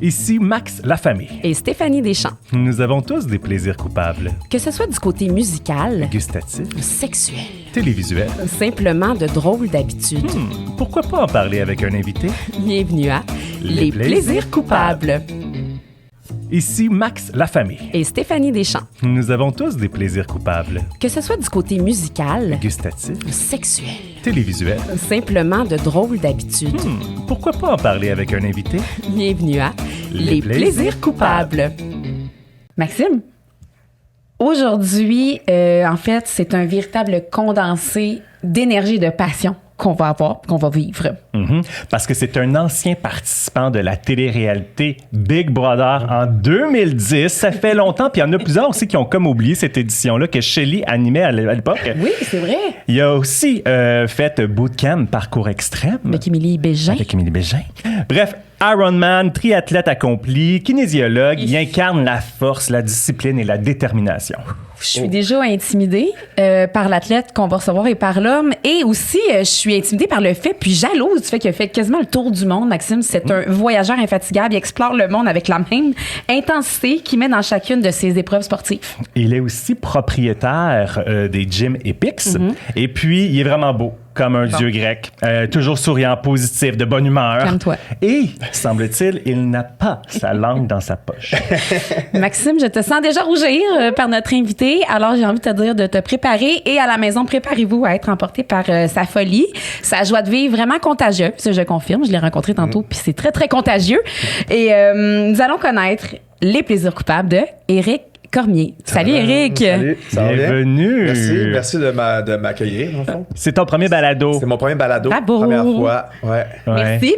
Ici Max Lafamée. Et Stéphanie Deschamps. Nous avons tous des plaisirs coupables. Que ce soit du côté musical, Gustatif, sexuel, télévisuel. simplement de drôles d'habitudes. Pourquoi pas en parler avec un invité? Bienvenue à Les plaisirs coupables. Ici Max Lafamée. Et Stéphanie Deschamps. Nous avons tous des plaisirs coupables. Que ce soit du côté musical, Gustatif, sexuel, télévisuel. simplement de drôles d'habitudes. Pourquoi pas en parler avec un invité? Bienvenue à Les plaisirs coupables. Maxime, aujourd'hui, en fait, c'est un véritable condensé d'énergie et de passion qu'on va avoir, qu'on va vivre. Parce que c'est un ancien participant de la télé-réalité Big Brother en 2010. Ça fait longtemps. Puis il y en a plusieurs aussi qui ont comme oublié cette édition-là que Shelly animait à l'époque. Oui, c'est vrai. Il a aussi fait Bootcamp Parcours Extrême. Avec Émilie Bégin. Avec Émilie Bégin. Bref, Ironman, triathlète accompli, kinésiologue, il incarne la force, la discipline et la détermination. Je suis déjà intimidée par l'athlète qu'on va recevoir et par l'homme. Et aussi, je suis intimidée par le fait, puis jalouse du fait qu'il a fait quasiment le tour du monde. Maxime, c'est un voyageur infatigable. Il explore le monde avec la même intensité qu'il met dans chacune de ses épreuves sportives. Il est aussi propriétaire des gyms Epix. Et puis, il est vraiment beau, comme un dieu grec. Toujours souriant, positif, de bonne humeur. Calme-toi. Et, semble-t-il, il n'a pas sa langue dans sa poche. Maxime, je te sens déjà rougir par notre invité. Alors, j'ai envie de te dire de te préparer. Et à la maison, préparez-vous à être emporté par sa folie, sa joie de vivre vraiment contagieuse. Je confirme, je l'ai rencontré tantôt, puis c'est très, très contagieux. Et nous allons connaître les plaisirs coupables de Éric Cormier. Salut, Éric. Salut, ça va bien? Bienvenue. Merci de m'accueillir, dans le fond. C'est ton premier balado. C'est mon premier balado. Bravo. Première fois, ouais. Merci.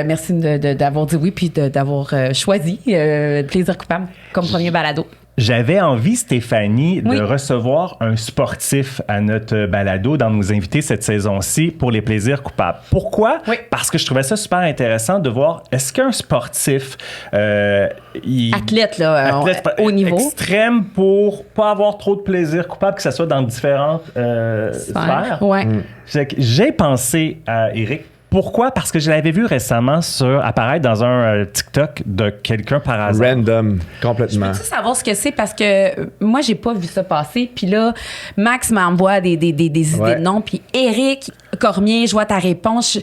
Merci d'avoir dit oui, puis d'avoir choisi Plaisir coupable comme premier balado. J'avais envie, Stéphanie, Oui. de recevoir un sportif à notre balado dans nos invités cette saison-ci pour les plaisirs coupables. Pourquoi? Oui. Parce que je trouvais ça super intéressant de voir, est-ce qu'un sportif... Athlète, là, haut niveau. Extrême pour pas avoir trop de plaisirs coupables, que ce soit dans différentes sphères. Ouais. J'ai pensé à Éric. Pourquoi? Parce que je l'avais vu récemment apparaître dans un TikTok de quelqu'un par hasard. Random, complètement. Peux-tu savoir ce que c'est? Parce que moi, j'ai pas vu ça passer. Puis là, Max m'envoie des idées de noms. Puis Éric Cormier, je vois ta réponse.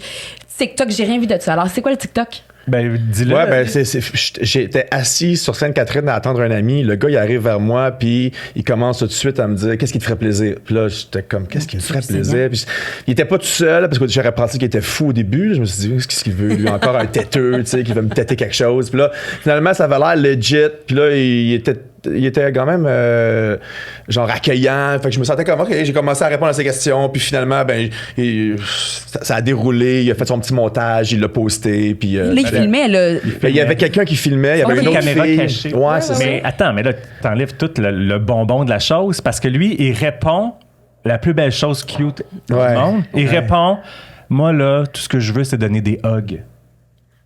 TikTok, j'ai rien vu de ça. Alors, c'est quoi le TikTok? Ben, dis-le. Ouais, ben, j'étais assis sur Sainte-Catherine à attendre un ami. Le gars, il arrive vers moi, puis il commence tout de suite à me dire qu'est-ce qui te ferait plaisir. Puis là, j'étais comme qu'est-ce qui me ferait plaisir. Puis, il était pas tout seul, parce que j'aurais pensé qu'il était fou au début. Je me suis dit qu'est-ce qu'il veut, lui, encore un têteux, tu sais, qui veut me têter quelque chose. Puis là, finalement, ça avait l'air legit. Puis là, il était quand même genre accueillant. Fait que je me sentais comme OK, j'ai commencé à répondre à ses questions. Puis finalement, ben, ça a déroulé. Il a fait son petit montage, il l'a posté. Puis il filmait, là. il y avait quelqu'un qui filmait, il y avait une autre caméra fille. cachée. Ouais, c'est ça. Mais attends, mais là, t'enlèves tout le bonbon de la chose parce que lui, il répond la plus belle chose cute du monde. Il répond, moi, là, tout ce que je veux, c'est donner des hugs.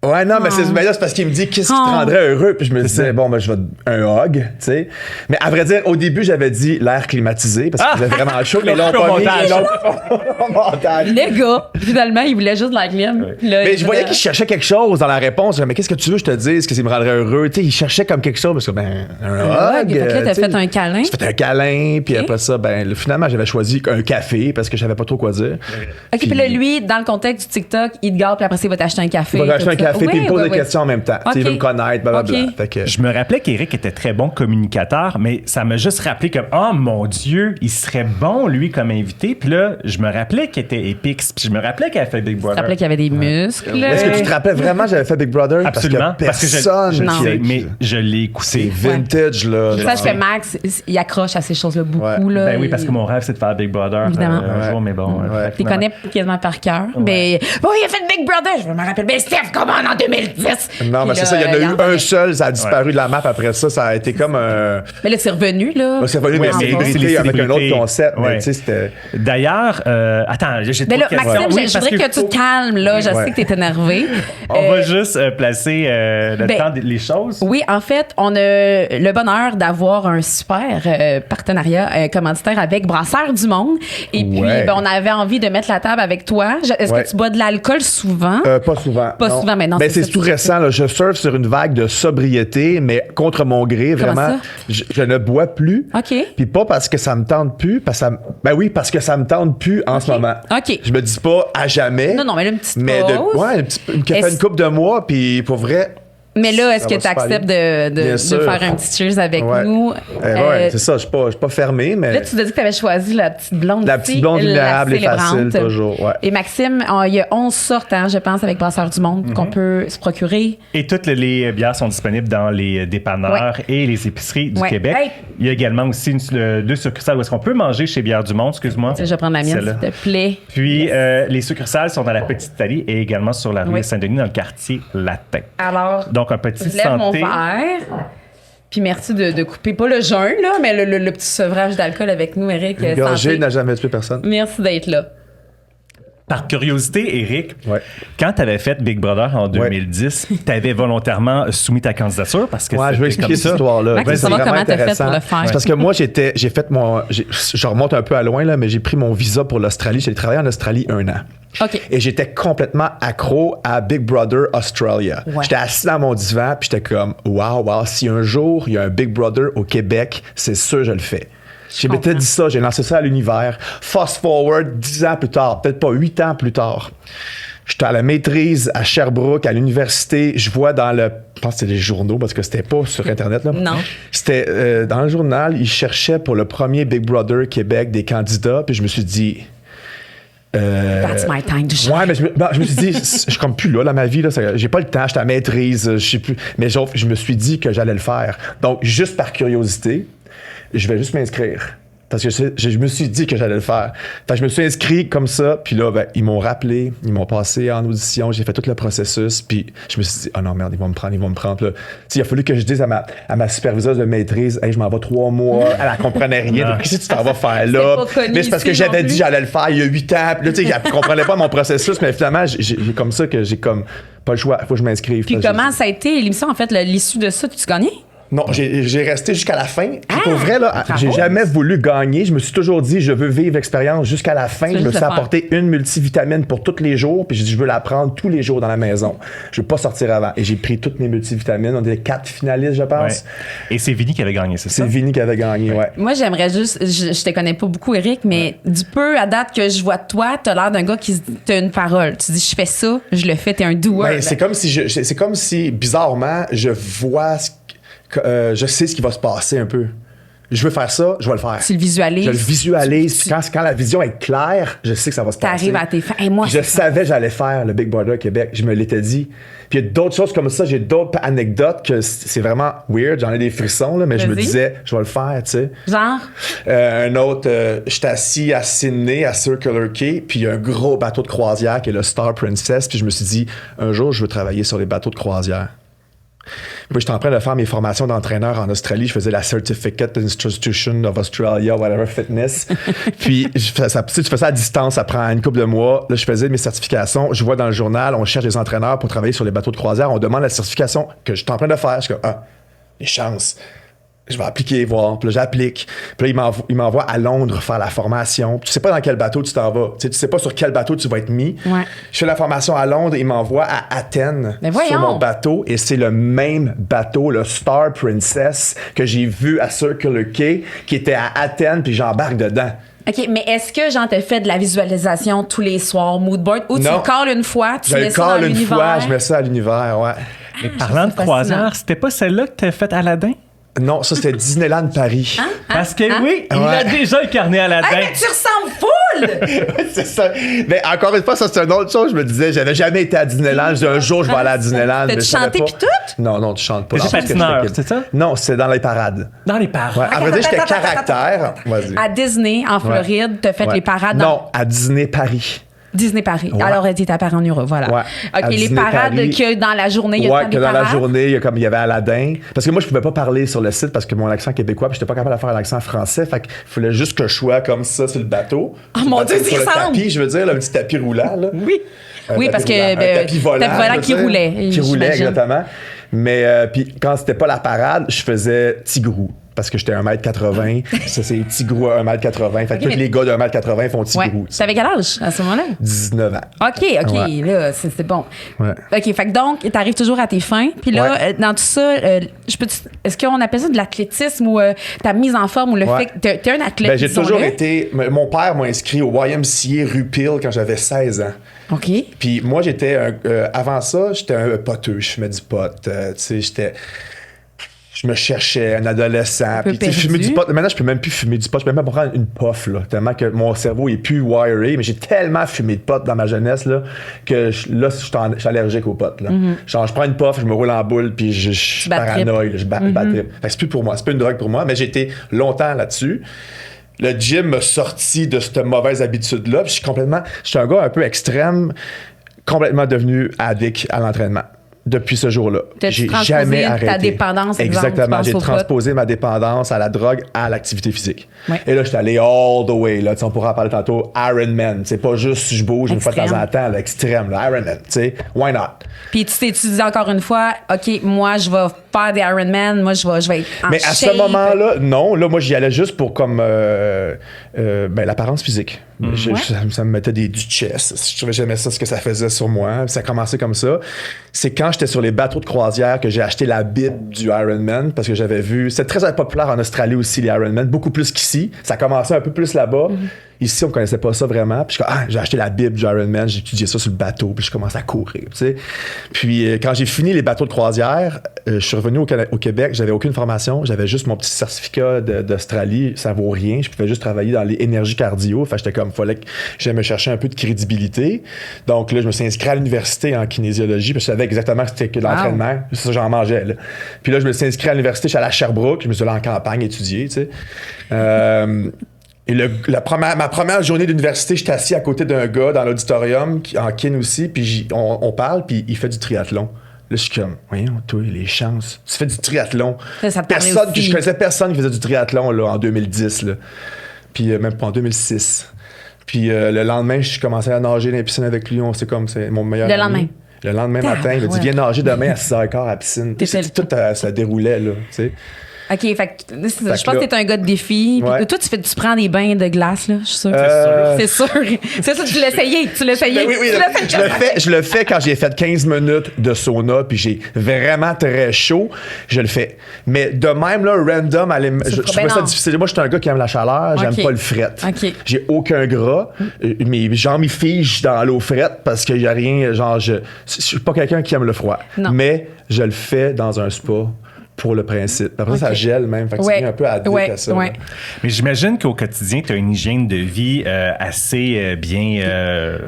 Ouais, non, mais là, c'est parce qu'il me dit qu'est-ce qui te rendrait heureux. Puis je me disais, bon, ben, je vais un hug, tu sais. Mais à vrai dire, au début, j'avais dit l'air climatisé parce qu'il faisait vraiment chaud. Mais là, on montage. Le gars, finalement, il voulait juste de la clim. Mais je voyais qu'il cherchait quelque chose dans la réponse. Mais qu'est-ce que tu veux que je te dise? Qu'est-ce qui me rendrait heureux? Tu sais, il cherchait comme quelque chose. Parce que, ben, un hug. Fait que là, t'as fait un câlin. J'ai fait un câlin. Puis après ça, ben, finalement, j'avais choisi un café parce que je savais pas trop quoi dire. OK, puis là, lui, dans le contexte du TikTok, il te garde, puis après ça, il va t'acheter un café. Il va m'acheter un café, puis il me pose des questions en même temps. Okay. Il veut me connaître, blablabla. Okay. Fait que... Je me rappelais qu'Éric était très bon communicateur, mais ça m'a juste rappelé comme oh mon Dieu, il serait bon lui comme invité. Puis là, je me rappelais qu'il était Epix, puis je me rappelais qu'il avait fait Big Brother. Je me rappelais qu'il y avait des muscles. Est-ce que tu te rappelles vraiment que j'avais fait Big Brother? Absolument. Parce que personne je non. sais, mais je l'ai écouté. C'est vintage, là. Sache que Max, il accroche à ces choses-là beaucoup. Là, Ben oui, parce que mon rêve, c'est de faire Big Brother Évidemment. un jour, mais bon. Tu les connais quasiment par cœur. Mais bon, il a fait Big Brother. Je me rappelle. Mais Steph, comment en 2010? Non, mais c'est ça, il y en a eu un seul, ça a disparu de la map après ça. Ça a été comme un. Mais là, c'est revenu, là. C'est revenu, mais c'est hybrité avec un autre concept. Mais tu sais, c'était. D'ailleurs, attends, j'ai Mais là, trop de questions. Maxime, Oui, je voudrais que tu te calmes, là. Je sais que t'es énervé. On va juste placer le temps des choses. Oui, en fait, on a le bonheur d'avoir un super partenariat commanditaire avec Brasseurs du Monde. Et puis, on avait envie de mettre la table avec toi. Est-ce que tu bois de l'alcool souvent? Pas souvent. Pas souvent, mais non, Ben, c'est ça, tout récent. Là. Je surfe sur une vague de sobriété, mais contre mon gré, Comment vraiment. ça? Je ne bois plus. OK. Puis pas parce que ça me tente plus, ben oui, parce que ça me tente plus en ce moment. OK. Je me dis pas à jamais. Non, mais là, une petite mais pause. une couple de mois, puis pour vrai. Mais là, est-ce Ça que va tu super acceptes bien. de Bien sûr. faire un petit cheers avec Ouais. nous? Ouais, c'est ça. Je suis pas fermé, mais. Là, tu t'as dit que tu avais choisi la petite blonde. La ici, petite blonde vulnérable la et facile, célébrante. toujours. Ouais. Et Maxime, il y a 11 sortes, hein, je pense, avec Brasseurs du Monde qu'on peut se procurer. Et toutes les bières sont disponibles dans les dépanneurs et les épiceries du Ouais. Québec. Hey! Il y a également aussi deux succursales où est-ce qu'on peut manger chez Bières du Monde, excuse-moi. Je vais prendre la mienne, Celle-là. s'il te plaît. Puis les succursales sont dans la Petite Italie et également sur la rue Oui. Saint-Denis dans le quartier latin. Alors, Donc un petit je lève mon santé. verre. Puis merci de couper, pas le jeûne, là, mais le petit sevrage d'alcool avec nous, Eric. Une gorgée santé. n'a jamais tué personne. Merci d'être là. Par curiosité, Eric, Ouais. quand tu avais fait Big Brother en 2010, tu avais volontairement soumis ta candidature parce que Ouais, je vais c'était expliquer comme cette ça. histoire-là. Max, Ouais, savoir c'est vraiment comment t'as fait intéressant. pour le faire. C'est parce que moi, j'ai fait je remonte un peu à loin, là, mais j'ai pris mon visa pour l'Australie. J'ai travaillé en Australie 1 an. OK. Et j'étais complètement accro à Big Brother Australia. Ouais. J'étais assis dans mon divan, puis j'étais comme, wow, si un jour il y a un Big Brother au Québec, c'est sûr je le fais. J'ai comprends. peut-être dit ça, j'ai lancé ça à l'univers. Fast forward 10 ans plus tard, peut-être pas 8 ans plus tard. J'étais à la maîtrise à Sherbrooke, à l'université. Je vois je pense que c'était les journaux parce que c'était pas sur Internet. Là. Non. C'était dans le journal, ils cherchaient pour le premier Big Brother Québec des candidats. Puis je me suis dit. That's my time to shine. Ouais, mais je me suis dit, je suis comme plus là dans ma vie. Là, j'ai pas le temps, j'étais à la maîtrise, je sais plus. Mais je me suis dit que j'allais le faire. Donc, juste par curiosité, je vais juste m'inscrire. Parce que je me suis dit que j'allais le faire. Fait que je me suis inscrit comme ça, puis là, ben, ils m'ont rappelé, ils m'ont passé en audition, j'ai fait tout le processus, puis je me suis dit, oh non, merde, ils vont me prendre. Puis là, il a fallu que je dise à ma superviseuse de maîtrise, hey, je m'en vais 3 mois, elle ne comprenait rien. Donc, qu'est-ce que tu t'en vas faire là? pas connu Mais c'est parce que ici non j'avais plus. dit j'allais le faire il y a 8 ans, puis là, tu sais, elle ne comprenait pas mon processus, mais finalement, j'ai comme ça que j'ai comme pas le choix, il faut que je m'inscrive. Puis comment ça a été l'émission, en fait, l'issue de ça, tu gagnais? Non, j'ai resté jusqu'à la fin. Puis Ah! pour vrai, là, Bravo. j'ai jamais voulu gagner. Je me suis toujours dit, je veux vivre l'expérience jusqu'à la fin. Tu Je veux me juste suis le faire. apporté une multivitamine pour tous les jours. Puis j'ai dit, je veux la prendre tous les jours dans la maison. Je veux pas sortir avant. Et j'ai pris toutes mes multivitamines. On était 4 finalistes, je pense. Ouais. Et c'est Vinny qui avait gagné, c'est ça? C'est Vinny qui avait gagné, ouais. Moi, j'aimerais juste, je te connais pas beaucoup, Eric, mais du peu à date que je vois de toi, t'as l'air d'un gars qui se dit, t'as une parole. Tu dis, je fais ça, je le fais, t'es un doer. Ben, c'est comme si, bizarrement, je vois je sais ce qui va se passer un peu. Je veux faire ça, je vais le faire. Tu le visualises. Je le visualise. Puis quand la vision est claire, je sais que ça va se passer. T'arrives à tes fins. Et moi, Puis je savais que j'allais faire le Big Brother Québec. Je me l'étais dit. Puis il y a d'autres choses comme ça. J'ai d'autres anecdotes que c'est vraiment weird. J'en ai des frissons, là, mais je me Vas-y. disais, je vais le faire, tu sais. genre, Un autre, j'étais assis à Sydney, à Circular Quay, puis il y a un gros bateau de croisière qui est le Star Princess. Puis je me suis dit, un jour, je veux travailler sur les bateaux de croisière. Moi, j'étais en train de faire mes formations d'entraîneur en Australie. Je faisais la Certificate Institution of Australia, whatever, fitness. Puis, tu fais ça à distance, ça prend une couple de mois. Là, je faisais mes certifications. Je vois dans le journal, on cherche des entraîneurs pour travailler sur les bateaux de croisière. On demande la certification que je suis en train de faire. Je suis comme, les chances. Je vais appliquer, voir. Puis là, j'applique. Puis là, il m'envoie à Londres faire la formation. Puis tu sais pas dans quel bateau tu t'en vas. Tu sais pas sur quel bateau tu vas être mis. Ouais. Je fais la formation à Londres. Il m'envoie à Athènes Mais voyons. sur mon bateau. Et c'est le même bateau, le Star Princess, que j'ai vu à Circular Quay, qui était à Athènes, puis j'embarque dedans. OK, mais est-ce que, genre, t'as fait de la visualisation tous les soirs, moodboard, ou tu Non. le calls une fois, tu Je mets le ça dans colle une l'univers? fois, je mets ça à l'univers, ouais. Mais parlant de fascinant. croisière, c'était pas celle-là que t'as fait Aladdin? Non, ça, c'était Disneyland Paris. Parce que oui, il Ouais. a déjà incarné Aladdin. Ah, mais tu ressembles full! C'est ça. Mais encore une fois, ça, c'est une autre chose. Je me disais, j'avais jamais été à Disneyland. Je dis, un jour, je vais aller à Disneyland. T'as-tu mais je savais chanté pas. pis tout? Non, tu chantes pas. T'es Non, parce que patineur, j'étais kid. c'est ça? Non, c'est dans les parades. Dans les parcs. Ouais. À vrai dire, j'étais attends, caractère. Vas-y. À Disney, en Floride, t'as fait Ouais. les parades Non, à Disney Paris. Disney Paris. Ouais. Alors, t'es à Paris en Europe, voilà. Ouais. OK, À les Disney parades Paris. qu'il y a dans la journée, il y a Ouais, tant que des dans la parades. journée, il y avait Aladdin. Parce que moi, je pouvais pas parler sur le site parce que mon accent québécois, puis j'étais pas capable de faire l'accent français. Fait qu'il fallait juste que je sois comme ça sur le bateau. Oh mon Dieu, sur le ça ressemble. tapis, je veux dire, le petit tapis roulant. Là. Oui. Oui, parce que un tapis volant, tapis volant je qui veux dire. roulait. Qui roulait, j'imagine. exactement. Mais puis quand c'était pas la parade, je faisais Tigrou. parce que j'étais 1m80. Ça, c'est petit gros à 1m80. Fait que tous les gars de 1m80 font petit gros. T'avais quel âge à ce moment-là? 19 ans. OK, Ouais. là, c'est bon. Ouais. OK, fait que donc, t'arrives toujours à tes fins. Puis là, dans tout ça, est-ce qu'on appelle ça de l'athlétisme ou ta mise en forme ou le fait que t'es un athlète? Ben, j'ai toujours été... Mon père m'a inscrit au YMCA rue Peel quand j'avais 16 ans. OK. Puis moi, avant ça, j'étais un poteux. Je fumais du pot. Tu sais, je me cherchais, un adolescent. Puis, tu sais, fumer du pot. Maintenant, je peux même plus fumer du pot. Je peux même pas prendre une puff, là. Tellement que mon cerveau est plus wiré. Mais j'ai tellement fumé de pot dans ma jeunesse, là, que je suis allergique au pot, là. Genre, je prends une puff, je me roule en boule, puis je suis paranoïe, là, je bats trip. Fait que c'est plus pour moi. C'est pas une drogue pour moi, mais j'ai été longtemps là-dessus. Le gym m'a sorti de cette mauvaise habitude-là. Puis je suis un gars un peu extrême, complètement devenu addict à l'entraînement. Depuis ce jour-là. J'ai jamais arrêté. Ta dépendance, exactement. J'ai transposé ma dépendance à la drogue, à l'activité physique. Ouais. Et là, j'étais allé all the way. Là. On pourra en parler tantôt. Ironman. C'est pas juste je bouge une fois de temps en temps. L'extrême. Ironman. Why not? Puis tu t'es dit encore une fois, OK, moi, je vais faire des Ironman. Moi, je vais être en Mais à shape. ce moment-là, non. Là, moi, j'y allais juste pour comme l'apparence physique. Ça me mettait du chest. J'aimais ça, ce que ça faisait sur moi. Ça a commencé comme ça. C'est quand j'étais sur les bateaux de croisière que j'ai acheté la Bible du Ironman parce que j'avais vu... C'était très populaire en Australie aussi, les Ironman, beaucoup plus qu'ici. Ça a commencé un peu plus là-bas. Ici, on connaissait pas ça vraiment. Puis j'ai acheté la Bible du Ironman, j'ai étudié ça sur le bateau, puis je commençais à courir. T'sais. Puis quand j'ai fini les bateaux de croisière, je suis revenu au Québec, j'avais aucune formation, j'avais juste mon petit certificat d'Australie, ça vaut rien, je pouvais juste travailler dans les énergies cardio. Fait que j'étais comme, fallait que j'aille me chercher un peu de crédibilité. Donc là, je me suis inscrit à l'université en kinésiologie, parce que je savais exactement que c'était que de l'entraînement. Ça, j'en mangeais. Là. Puis là, je me suis inscrit à l'université, je suis allé à Sherbrooke, je me suis allé en campagne étudier, tu sais. Et ma première journée d'université, j'étais assis à côté d'un gars dans l'auditorium, en kin aussi, puis on parle, puis il fait du triathlon. Là, je suis comme, voyons, toi, les chances. Tu fais du triathlon. Je connaissais personne qui faisait du triathlon là, en 2010, là. Puis même pas en 2006. Puis le lendemain, je commençais à nager dans la piscine avec lui. C'est mon meilleur ami. Lendemain? Le lendemain matin, il m'a dit, viens nager demain à 6h15 à la piscine. Tout ça déroulait, là, tu sais. OK, fait que je pense que t'es un gars de défi. Ouais. Toi, tu prends des bains de glace, là, je suis sûre. C'est sûr. C'est ça, tu l'as essayé. Oui, je le fais quand j'ai fait 15 minutes de sauna, puis j'ai vraiment très chaud, je le fais. Mais de même, là, random, je trouve ça difficile. Moi, je suis un gas qui aime la chaleur, j'aime pas le fret. Okay. J'ai aucun gras. Mes jambes, ils figent dans l'eau frette parce qu'il y a rien, genre, je suis pas quelqu'un qui aime le froid. Non. Mais je le fais dans un spa. Pour le principe. Après ça gèle même. Fait que c'est un peu addict à ça. Ouais. Mais j'imagine qu'au quotidien, tu as une hygiène de vie assez bien...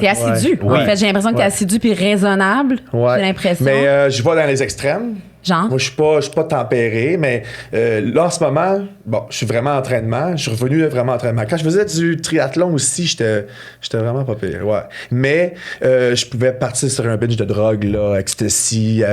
T'es assidu. En fait, j'ai l'impression que t'es assidu puis raisonnable. J'ai l'impression. Mais je vais dans les extrêmes. Genre? Moi, je suis pas tempéré, mais là, en ce moment, je suis vraiment en entraînement. Je suis revenu vraiment en entraînement. Quand je faisais du triathlon aussi, j'étais vraiment pas pire, ouais. Mais je pouvais partir sur un binge de drogue, là, ecstasy,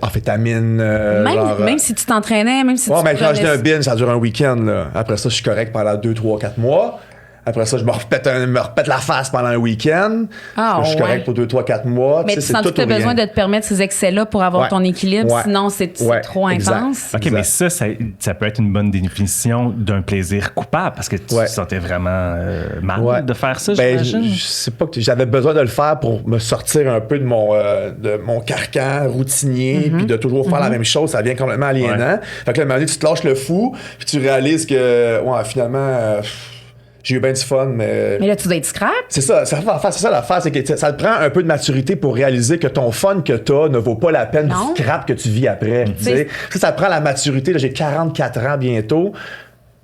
amphétamine. Même si tu t'entraînais, même si tu mais quand je dis un binge, ça dure un week-end, là. Après ça, je suis correct pendant 2, 3, 4 mois. Après ça, je me repète la face pendant un week-end. Je suis correct pour 2, 3, 4 mois. Mais tu sens que tu as besoin de te permettre ces excès-là pour avoir ton équilibre. Sinon, c'est trop intense. OK, mais ça peut être une bonne définition d'un plaisir coupable parce que tu te sentais vraiment mal de faire ça, j'imagine. Je sais pas que j'avais besoin de le faire pour me sortir un peu de mon carcan routinier puis de toujours faire la même chose. Ça devient complètement aliénant. Fait que là, à un moment donné, tu te lâches le fou puis tu réalises que, finalement... j'ai eu bien du fun, mais... Mais là, tu dois être scrap. C'est ça l'affaire, c'est que ça te prend un peu de maturité pour réaliser que ton fun que t'as ne vaut pas la peine du scrap que tu vis après. Ça te prend la maturité. Là, j'ai 44 ans bientôt.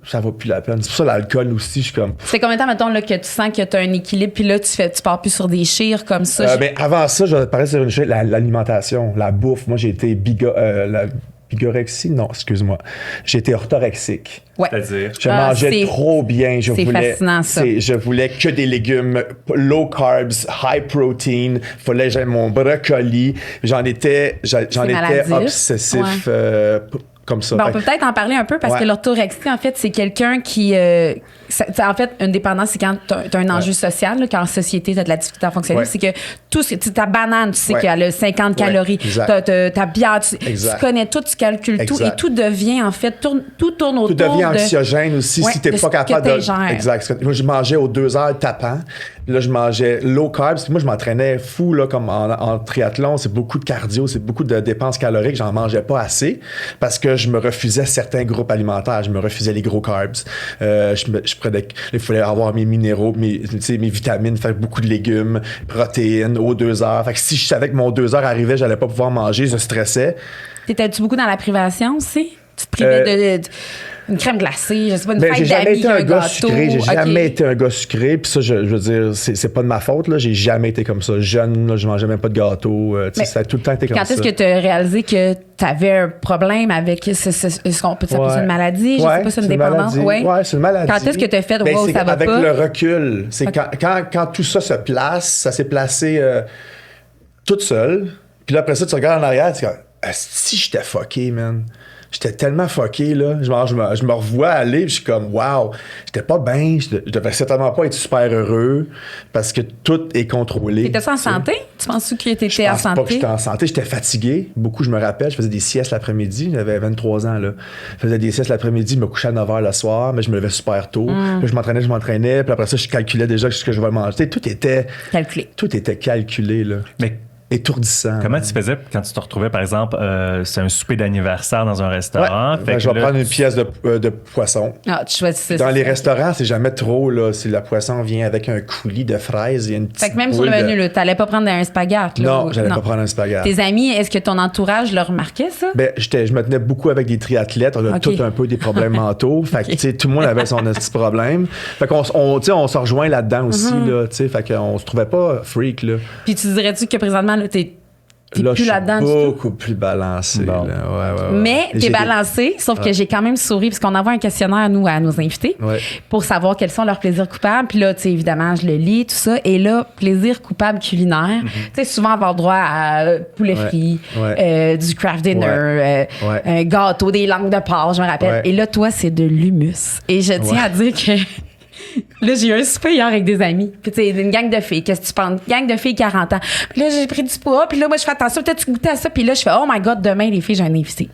Ça vaut plus la peine. C'est pour ça l'alcool aussi, je suis comme... Ça fait combien de temps, mettons, là, que tu sens que tu as un équilibre, puis là, tu pars plus sur des chires comme ça? Avant ça, je vais te parler sur une chose, l'alimentation, la bouffe. Moi, j'ai été bigorexie? Non, excuse-moi. J'étais orthorexique. Ouais. C'est-à-dire? Je mangeais trop bien. C'est fascinant, ça. Je voulais que des légumes, low carbs, high protein. Fallait que j'aie mon brocoli. J'en étais obsessif. comme ça. Ben, on peut peut-être en parler un peu parce que l'orthorexie, en fait, c'est quelqu'un qui... en fait, une dépendance, c'est quand tu as un enjeu social, là, quand en société, tu as de la difficulté à fonctionner. C'est que tout ce que ta banane, tu sais qu'elle a 50 calories. Ta bière, tu connais tout, tu calcules tout. Et tout devient, en fait, tout tourne autour de... Tout devient anxiogène aussi si tu n'es pas capable de... Exact. Moi, je mangeais aux 2 heures tapant. Là, je mangeais low carbs. Moi, je m'entraînais fou, là, comme en triathlon. C'est beaucoup de cardio, c'est beaucoup de dépenses caloriques. J'en mangeais pas assez parce que je me refusais certains groupes alimentaires. Je me refusais les gros carbs. Je prenais... Il fallait avoir mes minéraux, mes vitamines, faire beaucoup de légumes, protéines aux 2 heures. Fait que si je savais que mon 2 heures arrivait, j'allais pas pouvoir manger, je stressais. T'étais-tu beaucoup dans la privation aussi? Tu te privais de une crème glacée, je sais pas, une fête j'ai jamais d'amis, été un gars gâteau. sucré. J'ai jamais été un gars sucré. Puis ça, je veux dire, c'est pas de ma faute. Là. J'ai jamais été comme ça. Jeune, là, je mangeais même pas de gâteau. Ça a tout le temps été comme ça. Quand est-ce que tu as réalisé que tu avais un problème avec est-ce qu'on peut s'appeler ça une maladie? Je sais pas, c'est une dépendance. Oui, c'est une maladie. Quand est-ce que tu as fait ça va avec pas? le recul. C'est quand tout ça se place, ça s'est placé toute seule. Puis là, après ça, tu regardes en arrière, tu dis, si j'étais fucké, man. J'étais tellement fucké, là. Je me revois aller, puis je suis comme, wow, j'étais pas bien, je devais certainement pas être super heureux, parce que tout est contrôlé. T'étais-tu en santé? Tu penses que tu étais en santé? Je pense pas que j'étais en santé, j'étais fatigué. Beaucoup, je me rappelle, je faisais des siestes l'après-midi, j'avais 23 ans, là. Je faisais des siestes l'après-midi, je me couchais à 9h le soir, mais je me levais super tôt. Puis je m'entraînais, puis après ça, je calculais déjà ce que je vais manger. Tout était calculé, là. Mais étourdissant. Comment tu faisais quand tu te retrouvais, par exemple, c'est un souper d'anniversaire dans un restaurant? Je vais prendre une pièce de poisson. Ah, tu choisissais dans les restaurants, c'est jamais trop, là. Si le poisson vient avec un coulis de fraises, il y a une petite Fait que même sur le menu, tu n'allais pas prendre un spaghette. Non, j'allais pas prendre un spaghette. Tes amis, est-ce que ton entourage le remarquait, ça? Ben, je me tenais beaucoup avec des triathlètes. On a tous un peu des problèmes mentaux. Fait que, tu sais, tout le monde avait son petit problème. Fait qu'on on se rejoint là-dedans aussi, là. Tu sais, fait qu'on se trouvait pas freak, là. Puis tu dirais-tu que présentement, là, t'es là, plus là-dedans du tout? Beaucoup plus balancé. Bon. Là. Ouais. Mais t'es balancé, sauf que j'ai quand même souri, parce qu'on envoie un questionnaire, nous, à nos invités, pour savoir quels sont leurs plaisirs coupables. Puis là, tu sais, évidemment, je le lis, tout ça. Et là, plaisir coupable culinaire. Tu sais, souvent avoir droit à poulet frit, du craft dinner, un gâteau, des langues de porc, je me rappelle. Et là, toi, c'est de l'hummus. Et je tiens à dire que... Là, j'ai eu un souper hier avec des amis. Puis, tu sais, une gang de filles. Qu'est-ce que tu penses? Une gang de filles 40 ans. Puis là, j'ai pris du poids. Puis là, moi, je fais attention. Peut-être tu goûtais à ça. Puis là, je fais, oh my God, demain, les filles, j'ai un invité.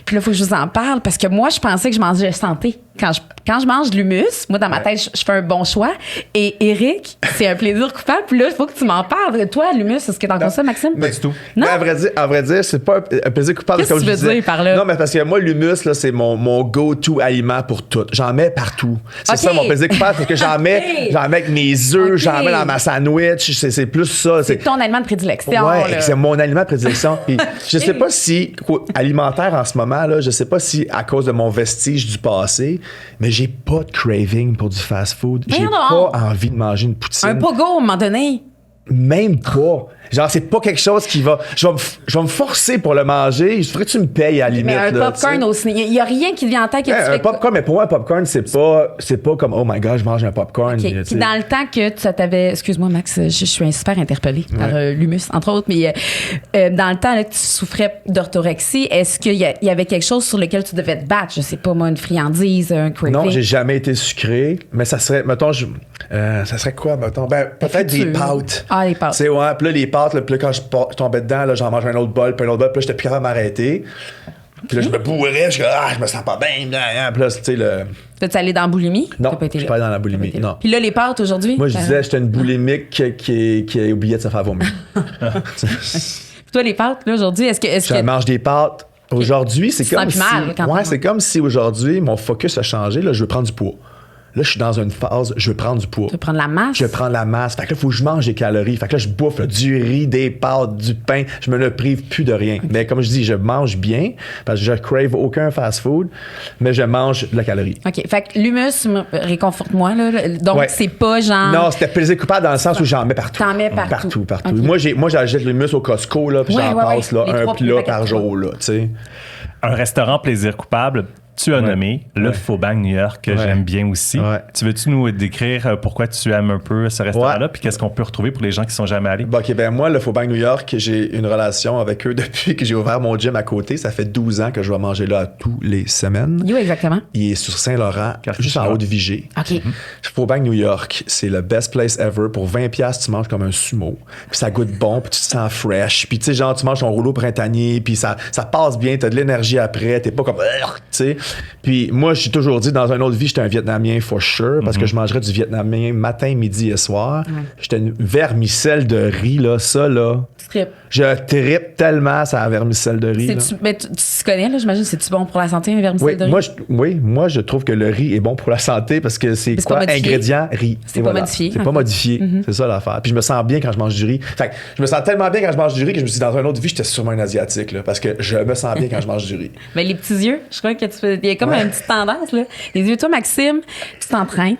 Puis là, il faut que je vous en parle parce que moi, je pensais que je mangeais santé. Quand je mange de l'hummus, moi, dans ma tête, je fais un bon choix. Et Eric, c'est un plaisir coupable. Puis là, il faut que tu m'en parles. Toi, l'hummus, est-ce que t'en consommes, Maxime? Pas du tout. Non? Mais à vrai dire, c'est pas un plaisir coupable. Qu'est-ce que tu veux dire par là? Non, mais parce que moi, l'hummus, là, c'est mon go-to aliment pour tout. J'en mets partout. C'est ça, mon plaisir coupable, parce que j'en mets avec mes œufs, j'en mets dans ma sandwich. C'est plus ça. C'est ton aliment de prédilection. Ouais, c'est mon aliment de prédilection. Puis, je sais pas si, alimentaire en ce moment, là, je sais pas si à cause de mon vestige du passé, mais j'ai pas de craving pour du fast-food. J'ai pas envie de manger une poutine. Un pogo, à un moment donné. Même pas. Genre, c'est pas quelque chose qui va... Je vais me forcer pour le manger. Il faudrait que tu me payes à la limite. Mais un popcorn au cinéma. Il y a rien qui te vient en tête que tu fais... Un popcorn, mais pour moi, un popcorn, c'est pas comme, oh my God, je mange un popcorn. Puis dans le temps que tu t'avais... Excuse-moi, Max, je suis super interpellée par l'humus, entre autres, mais dans le temps là, que tu souffrais d'orthorexie, est-ce qu'il y avait quelque chose sur lequel tu devais te battre? Je sais pas, moi, une friandise, un craving? Non, j'ai jamais été sucré, mais ça serait, mettons, ça serait quoi, mettons? Ben, peut-être des pâtes. Ah, les pâtes. Tu sais, ouais, puis là, les pâtes, là, puis là, quand je tombais dedans, là, j'en mangeais un autre bol, puis un autre bol, puis là, j'étais plus capable de m'arrêter. Puis là, je me bourrais, je me sens pas bien. Puis là, tu sais, T'es-tu allé dans la boulimie? Non, je suis pas allé dans la boulimie, non. Puis là, les pâtes aujourd'hui? Moi, je disais, j'étais une boulimique qui a oublié de se faire vomir. Puis toi, les pâtes, là, aujourd'hui, est-ce que... Je mange des pâtes. Aujourd'hui, c'est comme si... c'est comme si aujourd'hui, mon focus a changé. Là, je veux prendre du poids. Là, je suis dans une phase, je veux prendre du poids. Tu veux prendre la masse? Je veux prendre la masse. Fait que là, il faut que je mange des calories. Fait que là, je bouffe là, du riz, des pâtes, du pain. Je me ne prive plus de rien. Okay. Mais comme je dis, je mange bien parce que je crave aucun fast-food, mais je mange de la calorie. OK. Fait que l'humus, réconforte-moi. Là. Donc, c'est pas genre... Non, c'était plaisir coupable dans le sens où j'en mets partout. T'en mets partout. Partout. Okay. Moi, j'achète l'humus au Costco, là, puis j'en passe là, un plat par jour, là, tu sais. Un restaurant plaisir coupable, tu as nommé le Fauxbang New York, que j'aime bien aussi. Ouais. Tu veux-tu nous décrire pourquoi tu aimes un peu ce restaurant-là, puis qu'est-ce qu'on peut retrouver pour les gens qui sont jamais allés? Bon, OK, ben moi, le Fauxbang New York, j'ai une relation avec eux depuis que j'ai ouvert mon gym à côté. Ça fait 12 ans que je vais manger là tous les semaines. Yo, exactement. Il est sur Saint-Laurent, juste en haut de Vigée. OK. Fauxbang New York, c'est le best place ever. Pour 20$, tu manges comme un sumo. Puis ça goûte bon, puis tu te sens fresh. Puis tu sais, genre, tu manges ton rouleau printanier, puis ça passe bien, t'as de l'énergie après, t'es pas comme... Tu sais. Puis moi, je suis toujours dit, dans une autre vie, j'étais un Vietnamien for sure, parce que je mangerais du vietnamien matin, midi et soir. J'étais une vermicelle de riz, là, ça, là. Trip. Je trippe tellement ça la vermicelle de riz. Là. Mais tu connais, là, j'imagine, c'est-tu bon pour la santé, un vermicelle de riz? Moi, je trouve que le riz est bon pour la santé parce que c'est quoi? Ingrédient, riz. C'est pas modifié. C'est pas modifié. C'est ça l'affaire. Puis je me sens bien quand je mange du riz. Fait que je me sens tellement bien quand je mange du riz que je me suis dit, dans une autre vie, j'étais sûrement un Asiatique, là, parce que je me sens bien quand je mange du riz. Mais les petits yeux, je crois que il y a comme une petite tendance, là. Les yeux, toi, Maxime, tu t'entraînes.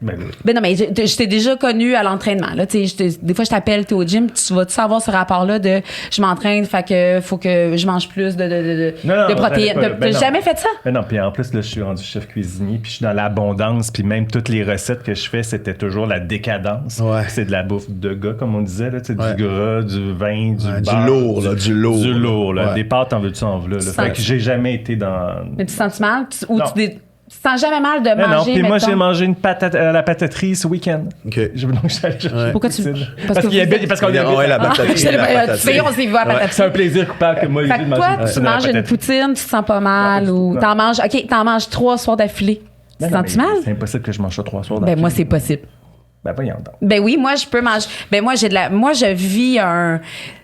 Ben non, mais je t'ai déjà connu à l'entraînement. Là. Des fois, je t'appelle, t'es au gym, tu vas-tu savoir ce rapport-là de je m'entraîne, fait que faut que je mange plus de protéines. T'as jamais fait ça? Mais non, puis en plus, là, je suis rendu chef cuisinier, puis je suis dans l'abondance, puis même toutes les recettes que je fais, c'était toujours la décadence. Ouais. C'est de la bouffe de gars, comme on disait, là, du gras, du vin, du beurre. Du lourd, là, du lourd. Du lourd, là. Ouais. Des pâtes, en veux-tu, en veux là. Fait que j'ai jamais été dans... Mais tu sens mal? Tu sens jamais mal de mais manger, non, puis moi, mettons. j'ai mangé une patate à la pataterie ce week-end. OK. Donc, j'allais chercher Pourquoi tu... Parce qu'on y habite. Ouais, la pataterie. Tu fais, on s'y va à pataterie. C'est un plaisir coupable que moi, Fait que toi, tu manges une poutine, tu te sens pas mal, ou t'en manges 3 soirs d'affilée. Tu te sens-tu mal? C'est impossible que je mange ça 3 soirs Ben, moi, c'est possible. Ben, voyons donc. Ben oui, moi, je peux manger. Ben, moi, je vis un.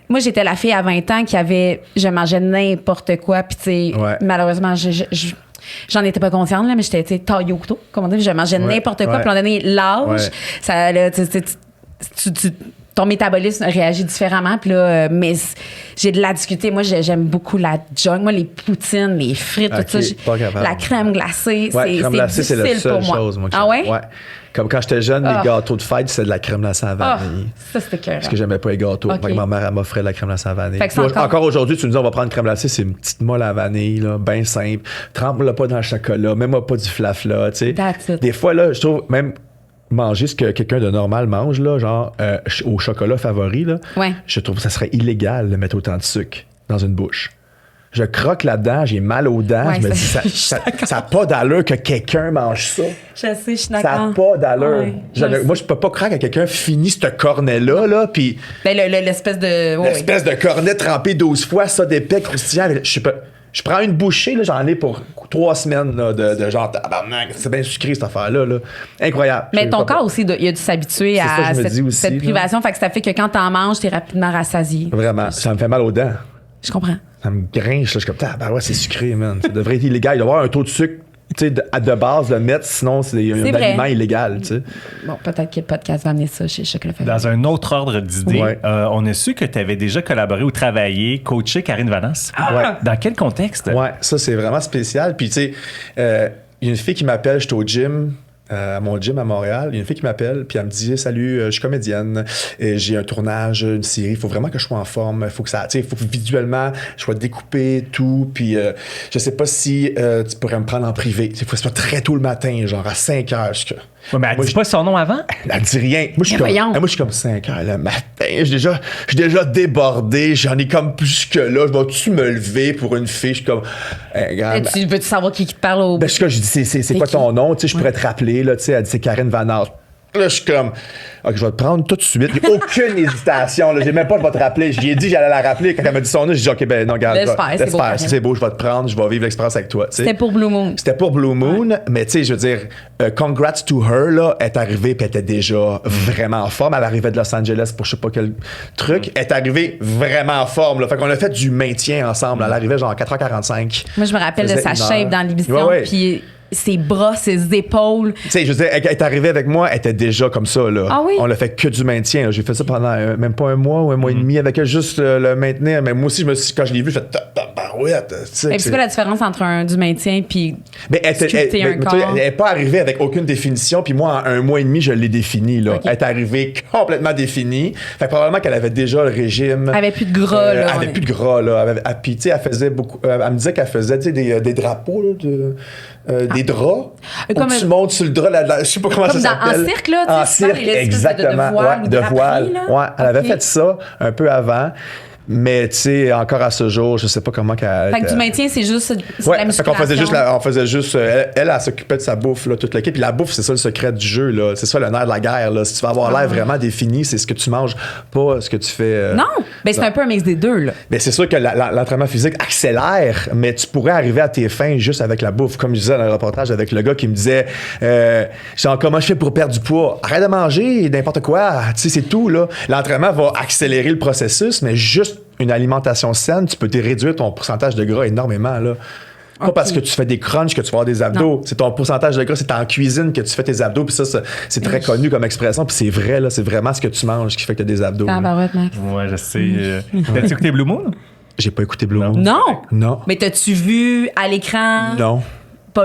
Moi, j'étais la fille à 20 ans je mangeais n'importe quoi, puis tu sais, malheureusement, j'en étais pas consciente, là, mais j'étais taillée au couteau, comme on dit. Je mangeais n'importe quoi. Puis, à un moment donné, l'âge, ça, là, ton métabolisme réagit différemment. Puis là, mais j'ai de la difficulté. Moi, j'aime beaucoup la junk. Moi, les poutines, les frites, tout ça. La crème glacée, c'est difficile pour moi. Chose, moi, ah ouais? Comme quand j'étais jeune, les gâteaux de fête, c'était de la crème glacée à vanille. Ça, c'était cœur. Parce que j'aimais pas les gâteaux. Okay. Ma mère, elle m'offrait de la crème glacée à vanille. Encore aujourd'hui, tu me dis, on va prendre une crème glacée, c'est une petite molle à vanille, là, bien simple. Trempe-la pas dans le chocolat, mets-moi pas du flafla, tu sais. Des fois, là, je trouve même manger ce que quelqu'un de normal mange, là, genre au chocolat favori, là, je trouve que ça serait illégal de mettre autant de sucre dans une bouche. Je croque là-dedans, j'ai mal aux dents, je me dis, ça n'a pas d'allure que quelqu'un mange ça. Je sais, je suis d'accord. Ça n'a pas d'allure. Moi, je peux pas croire que quelqu'un finisse ce cornet-là, là, puis... Ben, l'espèce de... l'espèce de cornet trempé 12 fois, ça, d'épais croustillant. Je prends une bouchée, là, j'en ai pour 3 semaines là, de genre, tabarnak, c'est bien sucré cette affaire-là. Là. Incroyable. Mais ton corps aussi, il a dû s'habituer à cette privation, fait que ça fait que quand t'en manges, t'es rapidement rassasié. Vraiment, ça me fait mal aux dents. Je comprends. Ça me grinche, là, je suis comme, ouais, c'est sucré, man. Ça devrait être illégal. Il doit y avoir un taux de sucre de base le mettre, sinon c'est un aliment illégal. Tu sais. Bon, peut-être que le podcast va amener ça chez Chocolat Favori. Dans un autre ordre d'idées, on a su que tu avais déjà collaboré ou travaillé, coaché Karine Vanasse. Dans quel contexte? Ouais, ça c'est vraiment spécial. Puis tu sais, il y a une fille qui m'appelle, j'étais au gym. À mon gym à Montréal, il y a une fille qui m'appelle, puis elle me dit salut, je suis comédienne, et j'ai un tournage, une série, il faut vraiment que je sois en forme, il faut que ça, tu sais, il faut que visuellement je sois découpé, tout, puis je sais pas si tu pourrais me prendre en privé. Il faut que ce soit très tôt le matin, genre à 5 heures. Mais elle dit pas son nom avant? Elle dit rien. Moi, je suis comme 5 heures le matin. Je suis déjà débordé. J'en ai comme plus que là. Je vais-tu me lever pour une fille? Je suis comme... tu veux-tu savoir qui te parle au... Ben, je dis, c'est quoi ton nom? Tu sais, je pourrais te rappeler. Là, tu sais, elle dit, c'est Karine Vanasse. Là, je suis comme, OK, je vais te prendre tout de suite. Il n'y a aucune hésitation. Là. J'ai même pas, je vais te rappeler. J'y ai dit, j'allais la rappeler. Quand elle m'a dit son nom, j'ai dit, OK, ben non, regarde. C'est beau, je vais te prendre, je vais vivre l'expérience avec toi. C'était pour Blue Moon. C'était pour Blue Moon, mais tu sais, je veux dire, congrats to her, là, elle est arrivée, puis elle était déjà vraiment en forme. Elle arrivait de Los Angeles pour je sais pas quel truc. Elle est arrivée vraiment en forme. Là. Fait qu'on a fait du maintien ensemble. Elle arrivait genre à 4h45. Moi, je me rappelle de sa shape dans l'émission. Puis ses bras, ses épaules. Tu sais, je veux dire, elle est arrivée avec moi, elle était déjà comme ça, là. Ah oui? On l'a fait que du maintien, là. J'ai fait ça pendant même pas un mois ou un mois et demi avec elle, juste le maintenir. Mais moi aussi, quand je l'ai vu, j'ai fait tabarouette. C'est quoi la différence entre du maintien puis sculpter un corps? Elle n'est pas arrivée avec aucune définition, puis moi, en un mois et demi, je l'ai définie, là. Okay. Elle est arrivée complètement définie. Fait que probablement qu'elle avait déjà le régime. Elle avait plus de gras, là. Elle avait plus de gras, là. Puis, tu sais, elle faisait beaucoup. Elle me disait qu'elle faisait, tu sais, des drapeaux, là, des draps. Comme tu montes sur le drap, je sais pas comment ça s'appelle. En cirque, là. En cirque, exactement. De voile. Ouais, elle avait fait ça un peu avant. Mais tu sais, encore à ce jour, je sais pas comment qu'elle. Fait que du maintien, c'est juste la musculation. Fait qu'on faisait juste, elle s'occupait de sa bouffe, là, toute l'équipe. Puis la bouffe, c'est ça le secret du jeu, là. C'est ça le nerf de la guerre, là. Si tu veux avoir l'air vraiment défini, c'est ce que tu manges, pas ce que tu fais. Non, ben c'est un peu un mix des deux, là. Ben c'est sûr que l'entraînement physique accélère, mais tu pourrais arriver à tes fins juste avec la bouffe. Comme je disais dans le reportage avec le gars qui me disait, genre, comment je fais pour perdre du poids? Arrête de manger n'importe quoi. Tu sais, c'est tout, là. L'entraînement va accélérer le processus, mais juste une alimentation saine, tu peux te réduire ton pourcentage de gras énormément, là. Pas parce que tu fais des crunchs que tu vas avoir des abdos. Non. C'est ton pourcentage de gras, c'est en cuisine que tu fais tes abdos. Puis ça, c'est très connu comme expression. Puis c'est vrai, là, c'est vraiment ce que tu manges qui fait que tu as des abdos. Max. Ouais, je sais. T'as-tu écouté Blue Moon? J'ai pas écouté Blue Moon. Non? Mais t'as-tu vu à l'écran? Non.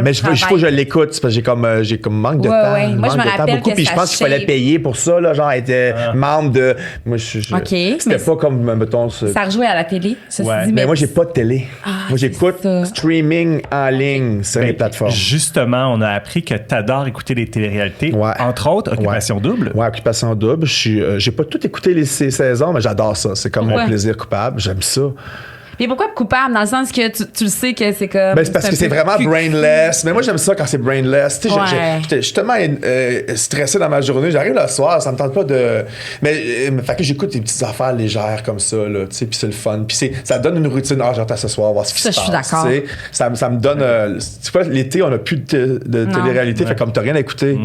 Mais il faut que je l'écoute parce que j'ai comme manque de temps. Ouais. Moi, je me rappelle beaucoup, puis je pense qu'il fallait payer pour ça, là, genre être membre de. Moi, c'était pas comme, mettons. Ça rejouait à la télé, ouais. Mais moi, j'ai pas de télé. Moi, j'écoute streaming en ligne sur les plateformes. Justement, on a appris que t'adores écouter les téléréalités. Ouais. Entre autres, Occupation Double. Ouais, Occupation Double. J'ai pas tout écouté ces saisons, mais j'adore ça. C'est comme mon plaisir coupable. J'aime ça. Mais pourquoi coupable? Dans le sens que tu le sais que c'est comme. Ben, c'est parce que c'est vraiment brainless. Mais moi, j'aime ça quand c'est brainless. Tu sais, je suis tellement stressé dans ma journée. J'arrive le soir, ça me tente pas de. Mais fait que j'écoute des petites affaires légères comme ça, là. Tu sais, puis c'est le fun. Puis ça donne une routine. Ah, j'entends ce soir, voir ce qui se passe. Je suis d'accord. Ça me donne. Tu vois, l'été, on n'a plus de télé-réalité. Fait comme t'as rien à écouter.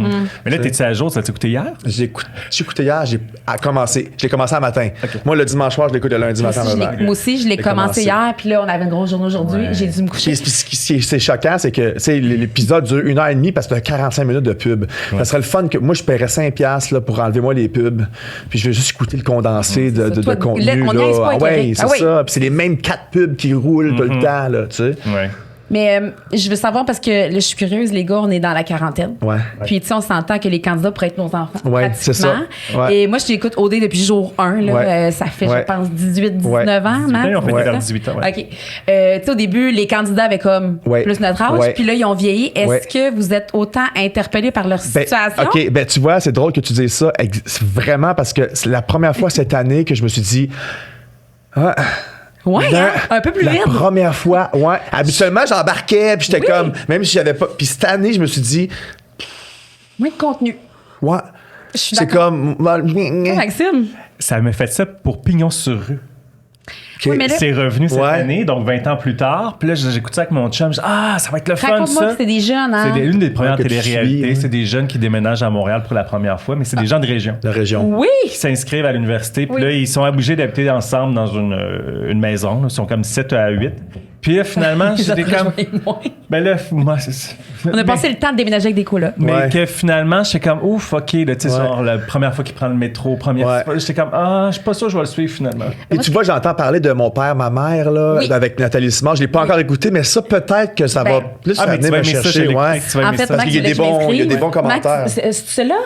Mais là, t'es-tu à jour? Tu l'as écouté hier? J'ai écouté hier. J'ai commencé un matin. Okay. Moi, le dimanche soir, je l'écoute le lundi matin. Moi aussi, je l'ai commencé hier, puis là, on avait une grosse journée aujourd'hui. Ouais. J'ai dû me coucher. Ce qui est choquant, c'est que l'épisode dure 1h30 parce que t'as 45 minutes de pub. Ouais. Ça serait le fun que moi, je paierais 5$ là, pour enlever moi les pubs. Puis je vais juste écouter le condensé de contenu. Oui, c'est ça. Puis c'est les mêmes 4 pubs qui roulent tout le temps, là, tu sais. Ouais. Mais je veux savoir parce que là, je suis curieuse, les gars, on est dans la quarantaine. Ouais. Puis, tu sais, on s'entend que les candidats pourraient être nos enfants. Ouais, c'est ça. Ouais. Et moi, je t'écoute OD depuis jour 1. Là, ça fait, je pense, 18-19 ans, Max. On fait vers 18 ans. OK. Tu sais, au début, les candidats avaient comme plus notre âge. Puis là, ils ont vieilli. Est-ce que vous êtes autant interpellés par leur situation? OK. Ben, tu vois, c'est drôle que tu dises ça. Vraiment, parce que c'est la première fois cette année que je me suis dit. Ouais, un peu plus vite. La première fois, ouais. Habituellement, j'embarquais, puis j'étais comme, même si j'avais pas. Puis cette année, je me suis dit. Moins de contenu. Ouais. C'est comme. Maxime. Ça me fait ça pour Pignon sur rue. Okay. Oui, c'est revenu cette année, donc 20 ans plus tard. Puis là, j'écoute ça avec mon chum. Je dis, ça va être le fun, ça. Raconte-moi que c'est des jeunes, hein? C'est une des premières téléréalités. C'est des jeunes qui déménagent à Montréal pour la première fois, mais c'est des gens de région. De région. Oui! Qui s'inscrivent à l'université. Puis là, ils sont obligés d'habiter ensemble dans une maison. Là. Ils sont comme 7 à 8. Puis là, finalement, j'étais comme. Ben là, moi, c'est. On a passé le temps de déménager avec des colocs. Mais que finalement, j'étais comme, ouf, OK, là, tu sais, genre, la première fois qu'il prend le métro, fois, j'étais comme, je suis pas sûr que je vais le suivre finalement. Et tu vois, j'entends parler de mon père, ma mère, là, avec Nathalie Simard. Je l'ai pas encore écouté, mais ça, peut-être que ça va plus venir me chercher. En fait, parce qu'il y a des bons commentaires. C'est cela?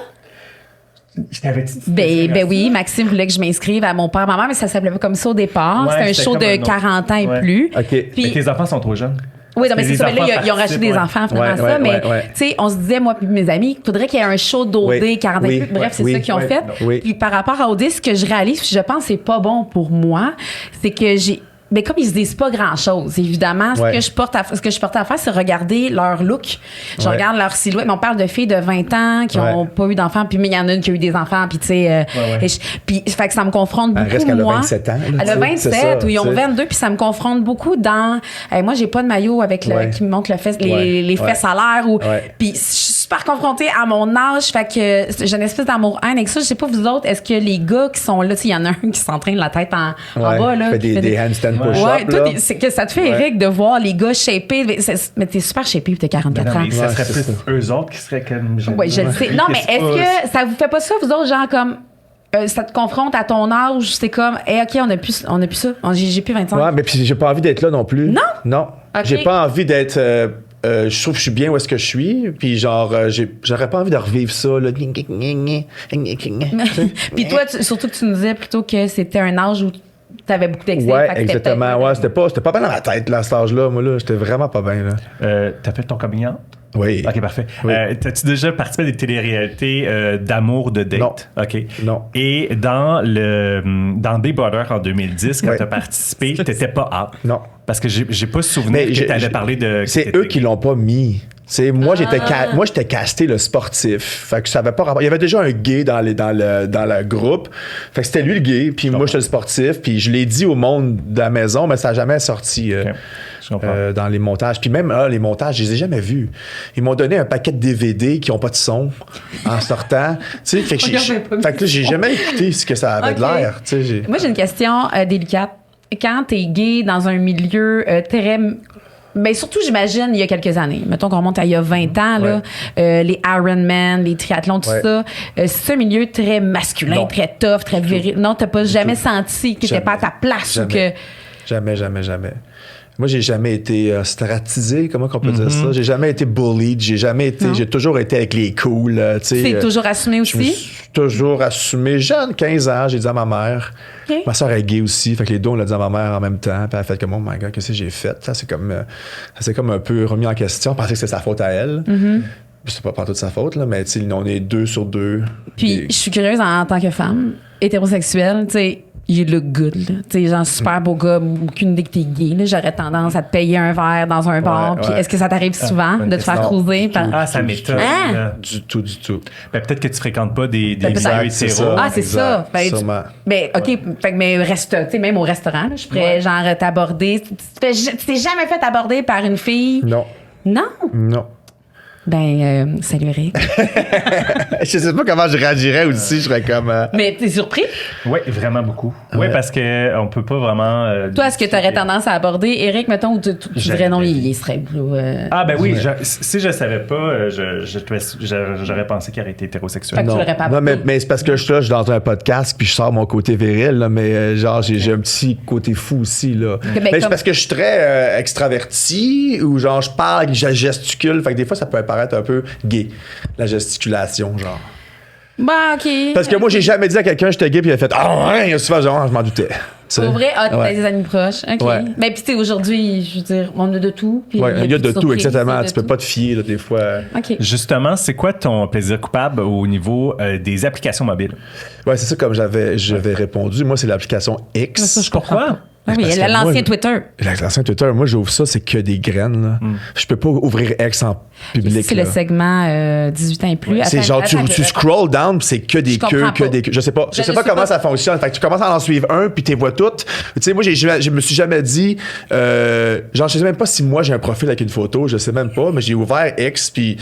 Je t'avais dit. Ben oui, Maxime voulait que je m'inscrive à mon père, ma mère, mais ça s'appelait pas comme ça au départ. C'était un show de 40 ans et plus. OK. Puis, mais tes enfants sont trop jeunes. Oui, non, mais c'est ça. Mais là, ils ont racheté des enfants, finalement, ça. Mais, tu sais, on se disait, moi et mes amis, il faudrait qu'il y ait un show d'OD 40 ans et plus. Bref, c'est ça qu'ils ont fait. Puis par rapport à OD, ce que je réalise, puis je pense que c'est pas bon pour moi, c'est que mais comme ils se disent pas grand-chose, évidemment, ce que je porte à faire, c'est regarder leur look. Je regarde leur silhouette. Mais on parle de filles de 20 ans qui ont pas eu d'enfants, puis il y en a une qui a eu des enfants, puis tu sais... puis fait que ça me confronte beaucoup, reste qu'elle a 27 ans. Elle a 27, ou ils ont 22, puis ça me confronte beaucoup dans... moi, j'ai pas de maillot avec qui me montre les fesses à l'air. Puis je suis super confrontée à mon âge. Fait que j'ai une espèce d'amour-haine avec ça. Je sais pas, vous autres, est-ce que les gars qui sont là, il y en a un qui s'entraîne la tête en bas, là. Fait des handstand push-up. Ouais, toi, là. c'est que ça te fait, Eric, de voir les gars shapés. Mais t'es super shapé, t'as 44 ans. Mais ça serait c'est plus eux autres qui seraient comme... Oui, je le sais. Non, mais est-ce que ça vous fait pas ça, vous autres, genre comme... ça te confronte à ton âge, c'est comme, OK, on a plus ça. J'ai plus 25. Ouais, mais puis j'ai pas envie d'être là non plus. Non? Non. Ok. J'ai pas envie d'être. Je trouve que je suis bien où est-ce que je suis. Puis genre, j'aurais pas envie de revivre ça. Là. Puis toi, surtout que tu nous disais plutôt que c'était un âge où t'avais beaucoup d'excès. Ouais, fait que exactement. peut-être- Ouais, c'était pas bien dans la tête, là, à cet âge-là. Moi, là, j'étais vraiment pas bien, là. T'as fait ton coming out? Oui. OK, parfait. Oui. T'as-tu déjà participé à des téléréalités d'amour, de date? Non. OK. Non. Et dans Big Brother en 2010, quand Ouais. t'as participé, t'étais pas out. Non. Parce que j'ai pas souvenir que t'avais parlé de... C'est eux qui l'ont pas mis. Moi, j'étais casté le sportif. Fait que ça avait pas rapport. Il y avait déjà un gay dans le groupe. Fait que c'était lui le gay, puis moi, j'étais le sportif. Puis je l'ai dit au monde de la maison, mais ça n'a jamais sorti OK. Je comprends. dans les montages. Puis même les montages, je les ai jamais vus. Ils m'ont donné un paquet de DVD qui n'ont pas de son en sortant. Tu sais, fait que fait que là, j'ai jamais écouté ce que ça avait de OK. l'air. Tu sais, Moi, j'ai une question délicate. Quand t'es gay dans un milieu très... Ben surtout, j'imagine, il y a quelques années. Mettons qu'on remonte à il y a 20 ans, là, les Ironman, les triathlons, tout Ouais. ça. C'est un milieu très masculin, Non. très tough, très viril. Non, t'as pas jamais senti que t'étais Jamais. pas à ta place ou que... Jamais. Jamais. Moi, j'ai jamais été stratisé, comment qu'on peut dire ça? J'ai jamais été bullied, j'ai toujours été avec les cools. Tu sais, C'est toujours assumé je me aussi? suis toujours assumé. Jeune, 15 ans, j'ai dit à ma mère. OK. Ma soeur est gay aussi, fait que les deux, on l'a dit à ma mère en même temps. Puis elle a fait comme, oh my God, qu'est-ce que j'ai fait? Ça, c'est comme un peu remis en question. Je pensais que c'était sa faute à elle. C'est pas toute sa faute, là, mais tu sais, on est 2 sur 2. Puis, je suis curieuse en tant que femme hétérosexuelle, tu sais, you look good, là. Tu sais, genre, super beau gars, aucune idée que t'es gay, là. J'aurais tendance à te payer un verre dans un bar. Puis, ouais. est-ce que ça t'arrive souvent bonne de te faire question. cruiser par... Ah, ça m'étonne. Ah! là. Du tout. Ben, peut-être que tu fréquentes pas des peut-être. milieux C'est hétéros. ça. Ah, c'est Exact, ça. Ben, sûrement. ben, OK. Fait que, mais reste, tu sais, même au restaurant, là, je pourrais, genre, t'aborder. Tu t'es jamais fait aborder par une fille? Non. Non? Ben, salut, Eric. Je sais pas comment je réagirais aussi, je serais comme. Mais t'es surpris? Oui, vraiment beaucoup. Oui, parce qu'on peut pas vraiment. Toi, est-ce que t'aurais tendance à aborder Eric, mettons, ou tu dirais non, il serait bleu? Ah, ben oui, si je savais pas, j'aurais pensé qu'il aurait été hétérosexuel. Fait que tu l'aurais pas Non, abordé. mais c'est parce que je suis dans un podcast puis je sors mon côté viril, là, mais genre, j'ai un petit côté fou aussi. Là. ben, Mais c'est comme- parce que je suis très extraverti ou genre, je parle, je gesticule. Fait que des fois, ça peut paraître un peu gay, la gesticulation, genre. Bah, OK. Parce que moi, j'ai jamais dit à quelqu'un que j'étais gay puis il a fait ah ouais, souvent, genre, je m'en doutais. Tu sais. Pour vrai, t'as Ouais. des amis proches. OK. Ouais. Mais puis, tu sais, aujourd'hui, je veux dire, on a de tout. Puis Ouais, il y a de tout, surprises, exactement. il y a de Tu peux tout. pas te fier, là, des fois. OK. Justement, c'est quoi ton plaisir coupable au niveau des applications mobiles? Ouais, c'est ça comme j'avais répondu. Moi, c'est l'application X. Ça, je comprends Pourquoi? pas. Ah oui, Parce que l'ancien moi, Twitter. L'ancien Twitter, moi, j'ouvre ça, c'est que des graines. Là. Je peux pas ouvrir X en public. C'est là. le segment 18 ans et plus. C'est Attends, genre, attends, tu scroll down, pis c'est que des Je queues, comprends que pas. des queues. Je sais pas. Je sais pas comment ça fonctionne. Fait que tu commences à en suivre un, puis t'es vois toutes. Tu sais, moi, je me suis jamais dit, genre, je sais même pas si moi j'ai un profil avec une photo, je sais même pas, mais j'ai ouvert X, puis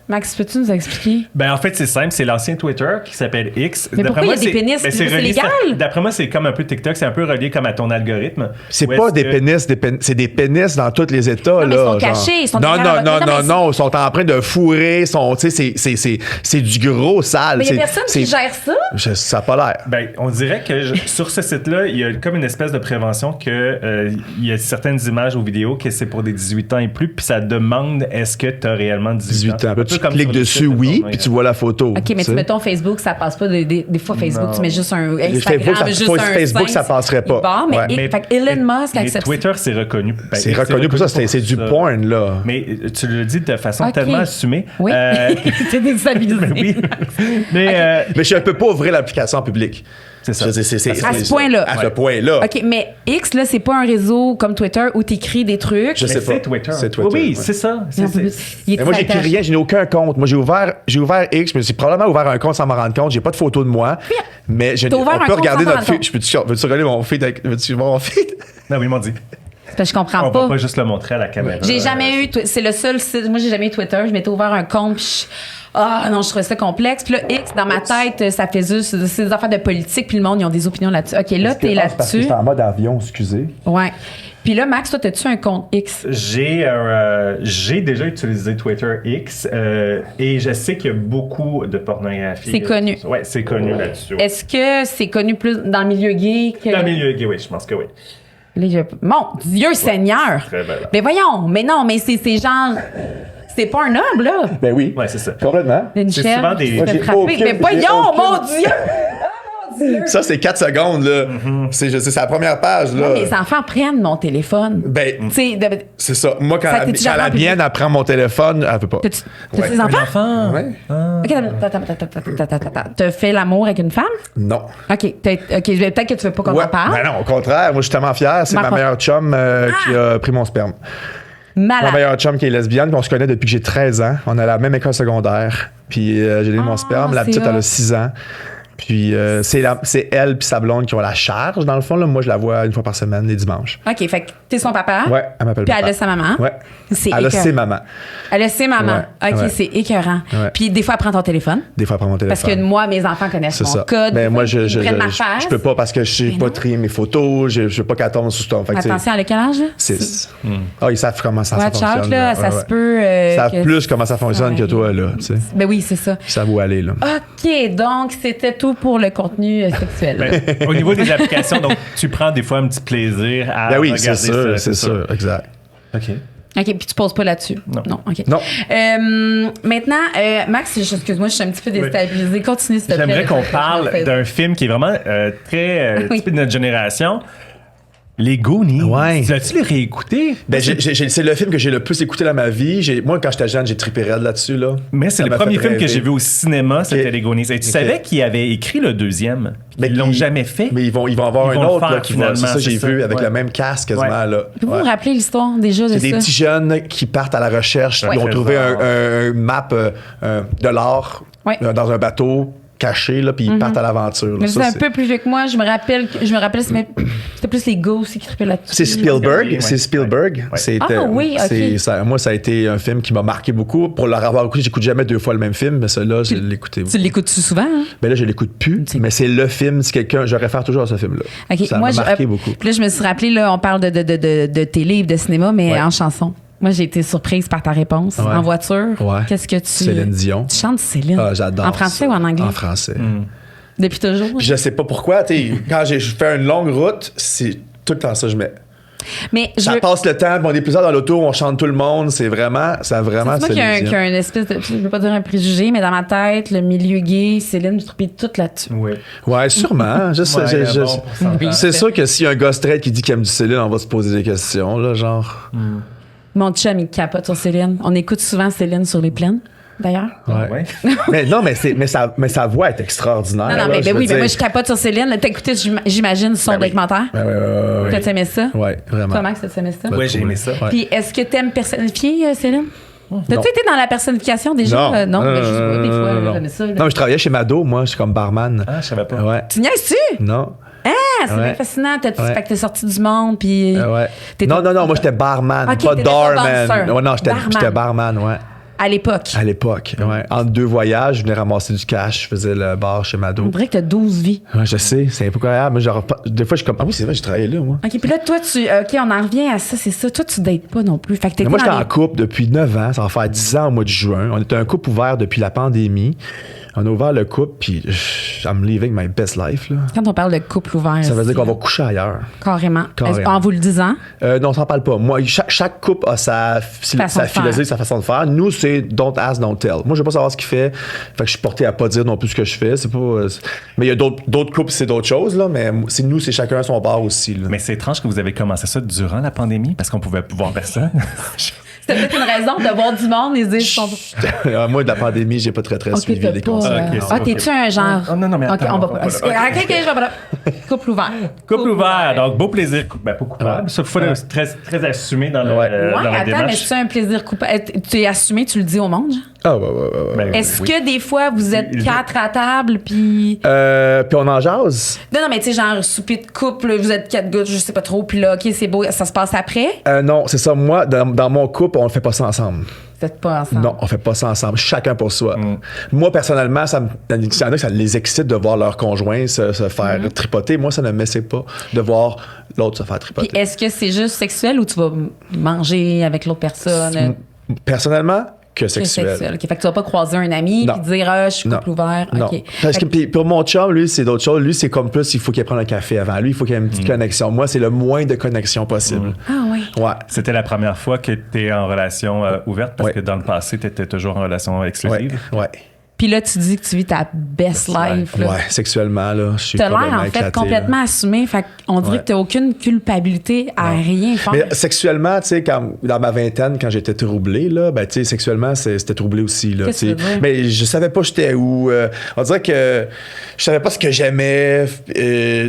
Max, peux-tu nous expliquer? Ben en fait, c'est simple, c'est l'ancien Twitter qui s'appelle X. Mais pourquoi il y a des pénis? ben, C'est relié- légal? D'après moi, c'est comme un peu TikTok, c'est un peu relié comme à ton algorithme. c'est Où pas est-ce des que- pénis, c'est des pénis dans tous les États. mais là, ils sont genre. cachés, ils sont non, derrière non, la- non, mais non, ils sont en train de fourrer, tu sais, c'est du gros sale. Mais il y a C'est- personne qui c'est- gère ça? Ça a pas l'air. Ben, on dirait que sur ce site-là, il y a comme une espèce de prévention que il y a certaines images ou vidéos que c'est pour des 18 ans et plus, puis ça demande est-ce que tu as réellement 18 ans. 18 ans. Un peu Tu comme cliques sur le dessus, site de oui, Fortnite. puis tu vois la photo. OK, mais tu sais. mettons Facebook, ça passe pas. Des fois, Facebook, Non. tu mets juste un Les Instagram, Facebook, juste un Facebook, ça sein, passerait pas. il part, mais, Ouais. fait que Elon Musk mais accepte Twitter, c'est reconnu. Ben, C'est reconnu pour ça, c'est du ça. porn, là. Mais tu le dis de façon Ok. tellement assumée. Oui. T'es déstabilisé. Oui. Mais Mais je ne peux pas ouvrir l'application en public. c'est ça. Je veux dire, À ce point-là. À ce point-là. OK, mais X, là, c'est pas un réseau comme Twitter où t'écris des trucs. Je sais Mais pas. c'est Twitter. C'est Twitter, Oui, ouais. c'est ça. Non, il est Mais moi, j'écris rien, je n'ai aucun compte. Moi, j'ai ouvert X, mais j'ai probablement ouvert un compte sans m'en rendre compte. J'ai pas de photo de moi. Mais T'as ouvert on un peut compte regarder sans t'en notre rendre feed. Veux-tu regarder mon feed? Veux-tu voir mon feed? Non, oui, ils m'ont dit. C'est parce que je comprends On pas. va pas juste le montrer à la caméra. J'ai jamais eu. C'est le seul site. Moi, j'ai jamais eu Twitter. Je m'étais ouvert un compte. Puis non, je trouvais ça complexe. Puis là, X, dans ma tête, ça fait juste. C'est des affaires de politique. Puis le monde, ils ont des opinions là-dessus. OK, là, t'es Parce que là-dessus. j'étais en mode avion, excusez. Ouais. Puis là, Max, toi, t'as-tu un compte X? J'ai déjà utilisé Twitter X et je sais qu'il y a beaucoup de pornographie. C'est connu. Ouais, c'est connu là-dessus. Ouais. Est-ce que c'est connu plus dans le milieu gay que. Dans le milieu gay, oui, je pense que oui. Mon Dieu Seigneur! Très belle. Mais voyons, mais non, mais c'est genre. C'est pas un homme, là. Ben oui. Ouais, c'est ça. Complètement. Une C'est chèvre souvent des- qui se Moi, fait j'ai frapper. aucune- Mais j'ai voyons, aucune mon idée. Dieu! Ça, c'est 4 secondes, là. C'est la première page, là. Les enfants prennent mon téléphone. Ben, Tu sais, c'est ça. Moi, quand, Ça t'est déjà quand la rempli. mienne apprend mon téléphone, elle veut pas. t'as-tu Ouais. des enfants? Enfant. Ouais. OK, attends. T'as fait l'amour avec une femme? Non. OK, peut-être que tu veux pas qu'on Ouais. en parle. Ben non, au contraire. Moi, je suis tellement fier. C'est ma Marco. meilleure chum qui a pris mon sperme. Ma Malade. meilleure chum qui est lesbienne, puis on se connaît depuis que j'ai 13 ans. On est à la même école secondaire. Puis j'ai donné mon sperme. La c'est petite, elle hot. a 6 ans. Puis c'est elle puis sa blonde qui ont la charge, dans le fond. Là. Moi, je la vois une fois par semaine, les dimanches. OK, fait que t'es son papa. Ouais, elle m'appelle Puis papa. elle a sa maman. Ouais. C'est Elle a écœurant. ses mamans. Elle a ses mamans. Ouais, OK, ouais. c'est écœurant. Ouais. Puis des fois, elle prend ton téléphone. Des fois, elle prend mon téléphone. Parce que moi, mes enfants connaissent C'est mon ça. code. Mais moi, Ils prennent ma je face. peux pas parce que je sais Mais pas non. trier mes photos. Je veux pas qu'elle tombe sous ton. Fait que, tu sais, Attention, elle a quel âge? Là? 6. Ah, ils savent comment ça Watch fonctionne. out, là, ça se peut. Ils savent que- plus comment ça fonctionne que toi, là. Tu sais. Ben oui, c'est ça. Ils savent où aller, là. OK, donc c'était tout pour le contenu sexuel. Ben, au niveau des applications, donc tu prends des fois un petit plaisir à Ben oui, regarder c'est sûr, ça. c'est sûr. Exact. OK. OK, puis tu poses pas là-dessus. Non. OK. Non. Maintenant, Max, excuse-moi, je suis un petit peu déstabilisée. Continue, s'il te plaît. J'aimerais qu'on avec parle ta- d'un film qui est vraiment très Oui. typique de notre génération. Les Goonies. Ouais. L'as-tu les réécouté? Ben, c'est le film que j'ai le plus écouté dans ma vie. Moi, quand j'étais jeune, j'ai trippé raide là-dessus, là. Mais c'est Ça le m'a premier fait film que rêver. j'ai vu au cinéma, c'était Ok. Les Goonies. Et tu savais qu'ils avaient écrit le deuxième? Mais Ils l'ont jamais fait. Mais ils vont avoir Ils un vont le autre, faire, là, qui va. C'est finalement, ça, j'ai c'est vu, ça. avec Ouais. le même casque quasiment, Ouais. là. Vous Ouais. vous rappelez l'histoire déjà de C'est ça? des petits jeunes qui partent à la recherche. Ouais. Ils ont trouvé Trésor. un map de l'or Ouais. dans un bateau caché, là, puis ils partent à l'aventure. là. Mais Ça, c'est un peu plus vieux que moi. Je me rappelle, c'était plus les gars aussi qui trippaient là-dessus. C'est Spielberg. Ouais. C'est Spielberg. Ouais. C'était- Ah oui, ok. moi, ça a été un film qui m'a marqué beaucoup. Pour le avoir écouté, j'écoute jamais 2 fois le même film, mais celui-là, je l'ai écouté. Tu l'écoutes-tu souvent? Hein? Ben là, je l'écoute plus, mais c'est le film. Si quelqu'un, je réfère toujours à ce film-là. OK. Ça Moi, m'a marqué beaucoup. Puis là, je me suis rappelé, là, on parle de télé et de cinéma, mais Ouais. en chanson. Moi, j'ai été surprise par ta réponse. Ouais. En voiture, Ouais. qu'est-ce que tu... Céline Dion. Tu chantes Céline. Ah, j'adore. En français ça. ou en anglais? En français. Depuis toujours? Puis je sais pas pourquoi, tu sais, quand je fais une longue route, c'est tout le temps ça que je mets. Mais je Ça veux... passe le temps, puis on est plusieurs dans l'auto, on chante tout le monde, c'est vraiment. C'est moi qui a une espèce de... Je veux pas dire un préjugé, mais dans ma tête, le milieu gay, Céline, je tripais tout là-dessus. Oui. Ouais, sûrement. Ouais, il y a un bon pourcentage. C'est sûr que s'il y a un gars straight qui dit qu'il aime du Céline, on va se poser des questions, là, genre. Mon chum, il capote sur Céline. On écoute souvent Céline sur les plaines, d'ailleurs. Ouais. Ouais. mais sa voix est extraordinaire. Non, là, mais je ben veux oui, mais dire. moi, je capote sur Céline. T'as écouté, j'imagine, son Ben oui. documentaire? Ouais. T'as aimé ça? Ouais, vraiment. Toi, Max, t'as aimé ça? Ouais, j'ai aimé ça. Ouais. Puis, est-ce que t'aimes personnifier, Céline? T'as-tu Non. été dans la personnification déjà? Non, Non, mais je sais pas, des fois, non. j'aimais ça. là. Non, mais je travaillais chez Mado, moi, je suis comme barman. Ah, je savais pas. Ouais. Tu niaises-tu? Non. Ah, c'est Ouais. bien fascinant. Ouais. Fait que t'es sorti du monde, puis... Ouais. T'étais- Non, moi, j'étais barman, Ok, pas t'étais pas doorman. bouncer. Ouais, non, Barman. j'étais barman, ouais. À l'époque. À l'époque, ouais. Entre 2 voyages, je venais ramasser du cash, je faisais le bar chez Mado. On dirait que t'as 12 vies. Ouais, je sais, c'est incroyable. Moi, genre, des fois, je suis comme, ah oui, c'est vrai, j'ai travaillé là, moi. OK, puis là, toi, OK, on en revient à ça, c'est ça. Toi, tu dates pas non plus. Fait que t'étais Mais moi, j'étais dans en les- couple depuis 9 ans. Ça va faire 10 ans au mois de juin. On était un couple ouvert depuis la pandémie. On a ouvert le couple, puis I'm living my best life, là. Quand on parle de couple ouvert... Ça veut dire c'est- qu'on va coucher ailleurs. Carrément. Carrément. En vous le disant. Non, on s'en parle pas. Moi, chaque couple a sa Façon de philosophie, faire. sa façon de faire. Nous, c'est don't ask, don't tell. Moi, je veux pas savoir ce qu'il fait. Fait que je suis porté à pas dire non plus ce que je fais. C'est pas. Mais il y a d'autres couples, c'est d'autres choses, là. Mais c'est chacun à son bar aussi, là. Mais c'est étrange que vous avez commencé ça durant la pandémie parce qu'on pouvait voir personne. C'était peut-être une raison de voir du monde et se dire... Moi, de la pandémie, j'ai pas très suivi les pas, conseils. t'es-tu un genre... Oh, non, mais OK, attends, on va pas. Couple ouvert. Couple ouvert, donc beau plaisir. Ben, pas coupable. Ça, faut être très assumé dans, dans la Attends, démarche. mais c'est un plaisir coupable. Tu es assumé, tu le dis au monde, genre? Ah, ouais. Ben, Est-ce oui. que des fois, vous êtes quatre à table, puis... Puis on en jase? Non, mais tu sais, genre, souper de couple, vous êtes 4 gars, je sais pas trop, puis là, OK, c'est beau, ça se passe après? Non, c'est ça. Moi, dans mon couple, on ne fait pas ça ensemble. Vous êtes pas ensemble? Non, on fait pas ça ensemble. Chacun pour soi. Moi, personnellement, il y en a que ça les excite de voir leur conjoint se faire tripoter. Moi, ça ne m'essaie pas de voir l'autre se faire tripoter. Puis est-ce que c'est juste sexuel ou tu vas manger avec l'autre personne? Personnellement, que C'est sexuel. sexuel. OK, fait que tu vas pas croiser un ami Non. puis dire « Ah, je suis Non. couple ouvert. » Non. OK. Parce que Fait puis pour mon chum, lui, c'est d'autres choses. Lui, c'est comme plus, il faut qu'il prenne un café avant. Lui, il faut qu'il y ait une petite connexion. Moi, c'est le moins de connexion possible. Ah oui. Ouais. C'était la première fois que tu es en relation ouverte parce Ouais. que dans le passé, tu étais toujours en relation Ouais. exclusive. Ouais. Puis là, tu dis que tu vis ta best life. Là. Ouais. Sexuellement, là, je suis T'as l'air, complètement en fait, éclaté, complètement là. assumé. Fait qu'on dirait Ouais. que t'as aucune culpabilité à rien faire. Mais sexuellement, tu sais, dans ma vingtaine, quand j'étais troublé, là, ben, tu sais, sexuellement, c'était troublé aussi, là. Qu'est-ce que tu veux dire? Mais je savais pas j'étais où. On dirait que je savais pas ce que j'aimais.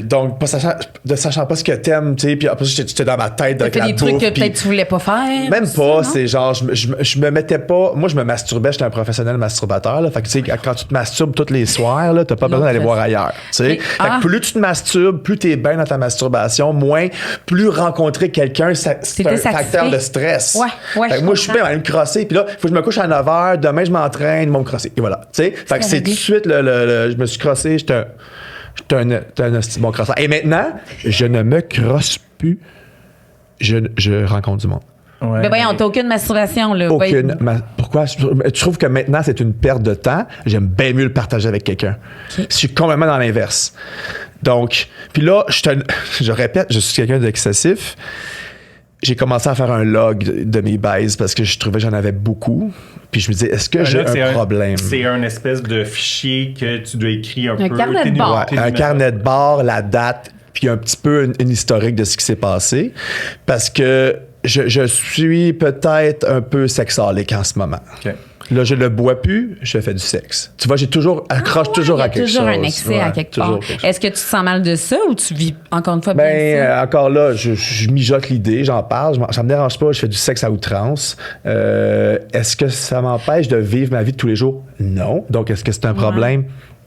Donc, ne sachant pas ce que t'aimes, tu sais. Puis après, j'étais dans ma tête T'as avec fait la des trucs bouffe, que puis- peut-être tu voulais pas faire. Même aussi, pas, non? c'est genre, je me mettais pas. Moi, je me masturbais, j'étais un professionnel masturbateur, là. Fait que, tu sais, quand tu te masturbes tous les soirs, là, t'as pas besoin d'aller voir ailleurs, tu sais. Et- Fait que plus tu te masturbes, plus t'es bien dans ta masturbation, moins, plus rencontrer quelqu'un, c'est T'étais un satisfait. facteur de stress. Ouais, Fait que je moi, je suis bien à aller me crosser, puis là, il faut que je me couche à 9h, demain, je m'entraîne, ils vont me crosser. Et voilà, tu sais. Fait que c'est tout de suite, je me suis crossé, j'étais un hostie bon crosseur. Et maintenant, je ne me crosse plus, je rencontre du monde. Ouais. Mais voyons, t'as aucune masturbation, là. Aucune. Pourquoi? Je trouve que maintenant, c'est une perte de temps. J'aime bien mieux le partager avec quelqu'un. OK. Je suis complètement dans l'inverse. Donc, puis là, je répète, je suis quelqu'un d'excessif. J'ai commencé à faire un log de mes baises parce que je trouvais que j'en avais beaucoup. Puis je me disais, est-ce que j'ai Là, un problème? C'est un espèce de fichier que tu dois écrire un peu. carnet de tes bord. numéros, tes Un numéros. carnet de bord, la date, puis un petit peu une historique de ce qui s'est passé. Parce que je suis peut-être un peu sexaholique en ce moment. OK. Là, je ne bois plus, je fais du sexe. Tu vois, accroche toujours à quelque chose. Il y a toujours un excès à Ouais, quelque toujours part. quelque chose. Est-ce que tu te sens mal de ça ou tu vis encore une fois bien ça? Encore là, je mijote l'idée, j'en parle, ça me dérange pas, je fais du sexe à outrance. Est-ce que ça m'empêche de vivre ma vie de tous les jours? Non. Donc, est-ce que c'est un problème?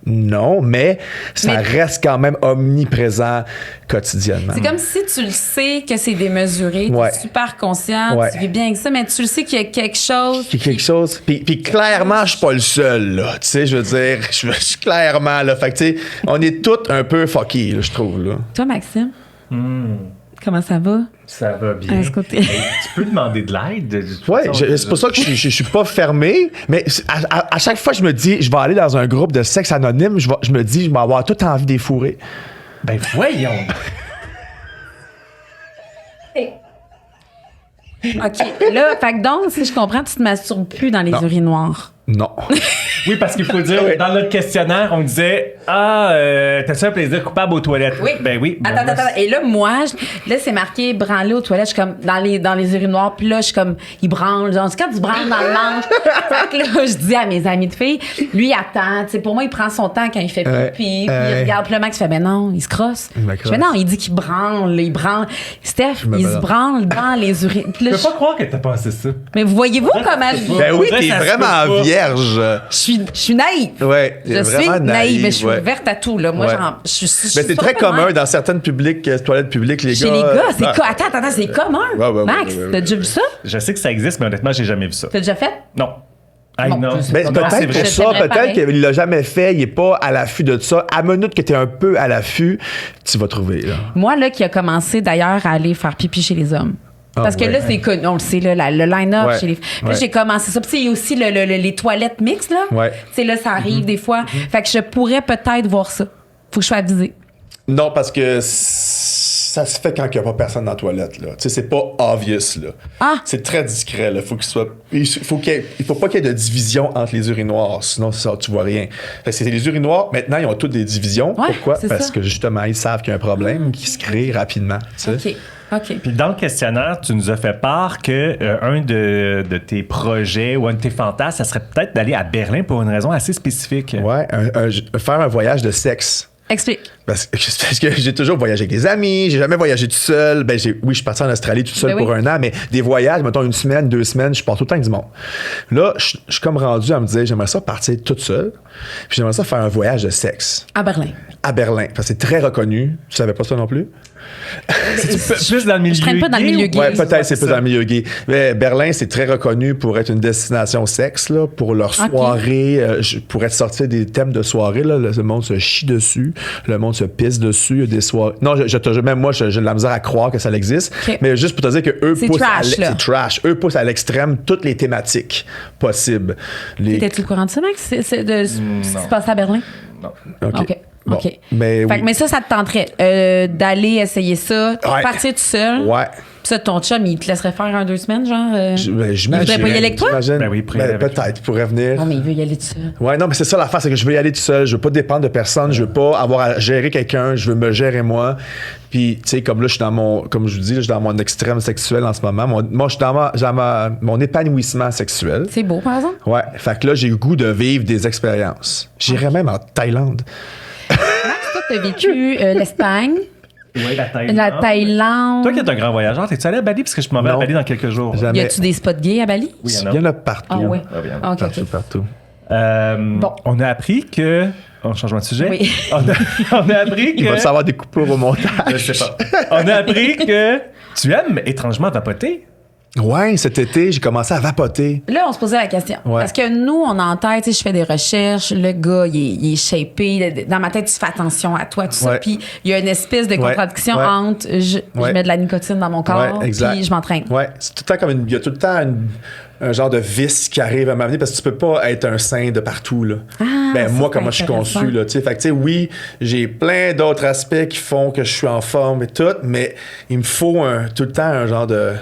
Non, mais ça Mais- reste quand même omniprésent quotidiennement. C'est comme si tu le sais que c'est démesuré, Ouais. tu es super conscient, Ouais. tu vis bien avec ça, mais tu le sais qu'il y a quelque chose. Puis quelque chose. Puis clairement, je suis pas le seul, là. Tu sais, je veux dire, je suis clairement, là. Fait que, tu sais, on est tous un peu fuckés, là, je trouve, là. Toi, Maxime, comment ça va? Ça va bien. À ce côté. Mais tu peux demander de l'aide. de toute Ouais, façon, c'est pour ça que je suis pas fermé, mais à chaque fois, je me dis, je vais aller dans un groupe de sexe anonyme, je me dis, je vais avoir toute envie de les fourrer. Ben voyons. OK. Là, fait que donc, si je comprends, tu te masturbes plus dans les urinoirs. Non. Oui, parce qu'il faut dire, Oui. dans notre questionnaire, on disait t'as-tu un plaisir coupable aux toilettes? Oui. Ben oui. Ben, Attends. Et là, moi, là, c'est marqué branler aux toilettes. Je suis comme dans les urinoirs. Puis là, je suis comme, il branle. Genre, c'est quand tu branles dans le manche. Fait que là, je dis à mes amis de filles, lui, il attend. Tu sais, pour moi, il prend son temps quand il fait pipi. Puis il regarde. Puis le Max fait, ben non, il se crosse. Il me Je crosse. fais, non, il dit qu'il branle. Il branle. Steph, me il se balade. branle dans les urines. Puis là, Je peux pas croire que t'as pensé ça. mais voyez-vous comment Ben oui, Faudrait t'es que ça se vraiment peut pas. vierge. je suis naïve. Ouais, Je suis vraiment naïve, mais je suis ouais. ouverte à tout. Là. Moi, Ouais. genre, je suis Mais c'est très pas de même. commun dans certaines toilettes publiques, les Chez gars. les gars, c'est ouais. Attends, c'est commun. Ouais, Max, ouais. t'as déjà vu ça? Je sais que ça existe, mais honnêtement, j'ai jamais vu ça. T'as déjà fait? Non. Hey, Bon, non. je sais Mais pas. Non, c'est peut-être vrai. pour Je ça, t'aimerais peut-être pareil. qu'il l'a jamais fait, il est pas à l'affût de ça. À minute que t'es un peu à l'affût, tu vas trouver, là. Moi, là, qui a commencé d'ailleurs à aller faire pipi chez les hommes. Parce que ouais. là, c'est connu, on le sait, là, le line-up Ouais. chez les. Puis là, Ouais. j'ai commencé ça. Puis, tu sais, il y a aussi les toilettes mixtes, là. Ouais. Tu sais, là, ça arrive des fois. Fait que je pourrais peut-être voir ça. Faut que je sois avisée. Non, parce que ça se fait quand il n'y a pas personne dans la toilette, là. Tu sais, c'est pas obvious, là. Ah! C'est très discret, là. Il faut pas qu'il y ait de division entre les urinoirs, sinon ça, tu vois rien. Fait que c'est les urinoirs, maintenant, ils ont toutes des divisions. Ouais, Pourquoi? c'est Parce ça. que justement, ils savent qu'il y a un problème qui se crée rapidement. Tu sais. OK. OK. Puis dans le questionnaire, tu nous as fait part que un de tes projets ou un de tes fantasmes, ça serait peut-être d'aller à Berlin pour une raison assez spécifique. Ouais, faire un voyage de sexe. Explique. Parce que j'ai toujours voyagé avec des amis, j'ai jamais voyagé tout seul. Oui, je suis parti en Australie tout seul pour un an, mais des voyages, mettons 1 semaine, 2 semaines, je pars tout le temps avec du monde. Là, je suis comme rendu à me dire, j'aimerais ça partir toute seule, puis j'aimerais ça faire un voyage de sexe. À Berlin. À Berlin, parce que c'est très reconnu. Tu savais pas ça non plus? C'est plus dans le milieu Je traîne pas dans le gay milieu ou- gay. Ouais, peut-être c'est ça. plus dans le milieu gay. Mais Berlin, c'est très reconnu pour être une destination sexe, là, pour leur soirée, pour être sorti des thèmes de soirée. Là, le monde se chie dessus, le monde se pisse dessus. Il y a des soirées. Non, même moi, j'ai de la misère à croire que ça existe. Okay. Mais juste pour te dire que eux C'est poussent trash, là. c'est trash. Eux poussent à l'extrême toutes les thématiques possibles. T'étais-tu au courant de ça, Max? C'est de ce qui se passe à Berlin? Non. OK. Bon, OK. Mais, Fait oui. que, mais ça te tenterait d'aller essayer ça, Ouais. partir tout seul. Ouais. Puis ça, ton chum, il te laisserait faire 1-2 semaines, genre. J'imagine. Il voudrait pas y aller avec toi? J'imagine. Ben oui, il pourrait y aller avec peut-être, il pourrait venir. Non, mais il veut y aller tout seul. Ouais, non, mais c'est ça l'affaire, c'est que je veux y aller tout seul. Je veux pas dépendre de personne. Je veux pas avoir à gérer quelqu'un. Je veux me gérer moi. Puis, tu sais, comme là, je suis dans mon, comme je vous dis, là, je suis dans mon extrême sexuel en ce moment. Moi, je suis dans mon épanouissement sexuel. C'est beau, par exemple. Ouais. Fait que là, j'ai le goût de vivre des expériences. J'irais même en Thaïlande. Max, toi, t'as vécu l'Espagne, Oui, la Thaïlande. la Thaïlande. Toi qui es un grand voyageur, t'es-tu allé à Bali? Parce que je m'en vais à Non. Bali dans quelques jours. Jamais. Y a-tu des spots gays à Bali? Oui, il y en Il a. y en a partout. Ah ouais. Ah, bien. OK, Partout, OK. partout. Bon. On a appris que... Oh, changement de sujet? Oui. On a appris que... Il va savoir des coupures au montage. Je sais pas. On a appris que tu aimes étrangement vapoter. Ouais, cet été, j'ai commencé à vapoter. Là, on se posait la question. Ouais. Parce que nous, on a en tête, tu sais, je fais des recherches, le gars, il est shapé. Dans ma tête, tu fais attention à toi, tout ça. Ouais. Puis il y a une espèce de contradiction Ouais. entre je Ouais. mets de la nicotine dans mon corps, Ouais, exact. puis je m'entraîne. Ouais, c'est tout le temps il y a tout le temps un genre de vice qui arrive à m'amener parce que tu peux pas être un saint de partout, là. Ah, Ben, ça, moi, c'est comment je suis intéressant. conçu, là, tu sais. Fait que, tu sais, oui, j'ai plein d'autres aspects qui font que je suis en forme et tout, mais il me faut tout le temps un genre de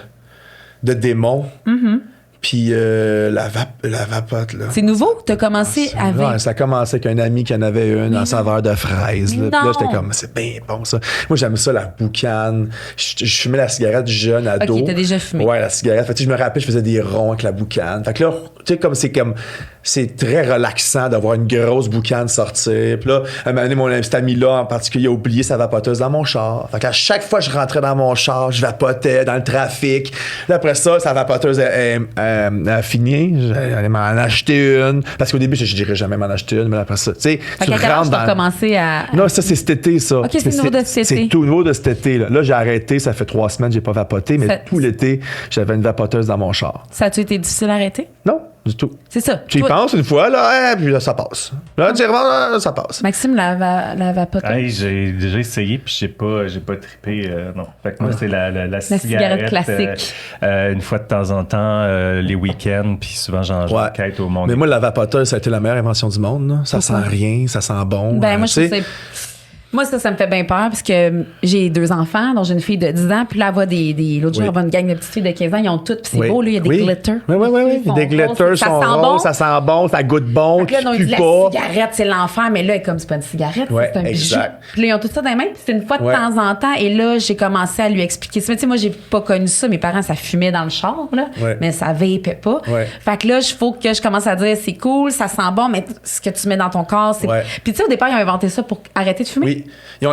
démon. Mm-hmm. Puis la vapote, là. C'est nouveau? Tu as commencé avec. Ouais, ça a commencé avec un ami qui en avait une en saveur de fraise. Là. Puis là, Non. j'étais comme, c'est bien bon ça. Moi, j'aime ça, la boucane. Je fumais la cigarette jeune, ado. Ok, t'as déjà fumé. Ouais, la cigarette. Fait que, tu sais, je me rappelle, je faisais des ronds avec la boucane. Fait que là, tu sais, c'est très relaxant d'avoir une grosse boucane sortir. Puis là, à un moment donné, mon petit ami-là, en particulier, a oublié sa vapoteuse dans mon char. Fait qu'à chaque fois que je rentrais dans mon char, je vapotais dans le trafic. Là, après ça, sa vapoteuse a fini. J'allais m'en acheter une. Parce qu'au début, je dirais jamais m'en acheter une, mais après ça, tu sais, Fait tu qu'à quel âge rentres t'as dans... commencé à. Non, ça, c'est cet été, ça. Ok, c'est nouveau de cet été. C'est tout nouveau de cet été. Là, j'ai arrêté, ça fait 3 semaines que j'ai pas vapoté, mais Ça- tout l'été, j'avais une vapoteuse dans mon char. Ça a-tu été difficile à arrêter? Non, du tout. C'est ça. Tu y Toi, penses une fois, là, puis là, ça passe. Là, tu y remontes, là, ça passe. Maxime, la vapoteuse. Hey, j'ai déjà essayé puis j'ai pas trippé, non. Fait que moi c'est la cigarette classique. Une fois de temps en temps les week-ends puis souvent j'en Ouais. quête au monde. Mais moi, la vapoteuse, ça a été la meilleure invention du monde. Là. Ça sent rien, ça sent bon. Ben, moi, tu je sais. trouve que moi, ça me fait bien peur parce que j'ai 2 enfants, dont j'ai une fille de 10 ans. Puis là, elle voit l'autre jour, Oui. elle voit une gang de petites filles de 15 ans. Ils ont toutes, puis c'est Oui. beau, là, il y a des Oui. glitters. Oui. Ils sont Des glitters roses, sont ça sent roses, bon. ça sent bon, ça goûte bon, Fait que là, qui on dit pue la pas. cigarette, c'est l'enfer, mais là, comme c'est pas une cigarette, Ouais, c'est un bijou. exact. Puis là, ils ont tout ça dans les mains, puis c'est une fois de Ouais. temps en temps. Et là, j'ai commencé à lui expliquer ça. Mais tu sais, moi, j'ai pas connu ça. Mes parents, ça fumait dans le char, là, Ouais. mais ça vapait pas. Ouais. Fait que là, il faut que je commence à dire, c'est cool, ça sent bon, mais ce que tu mets dans ton corps, c'est. Ouais. Puis tu sais, au départ, ils ont inventé ça pour arrêter de fumer. Oui.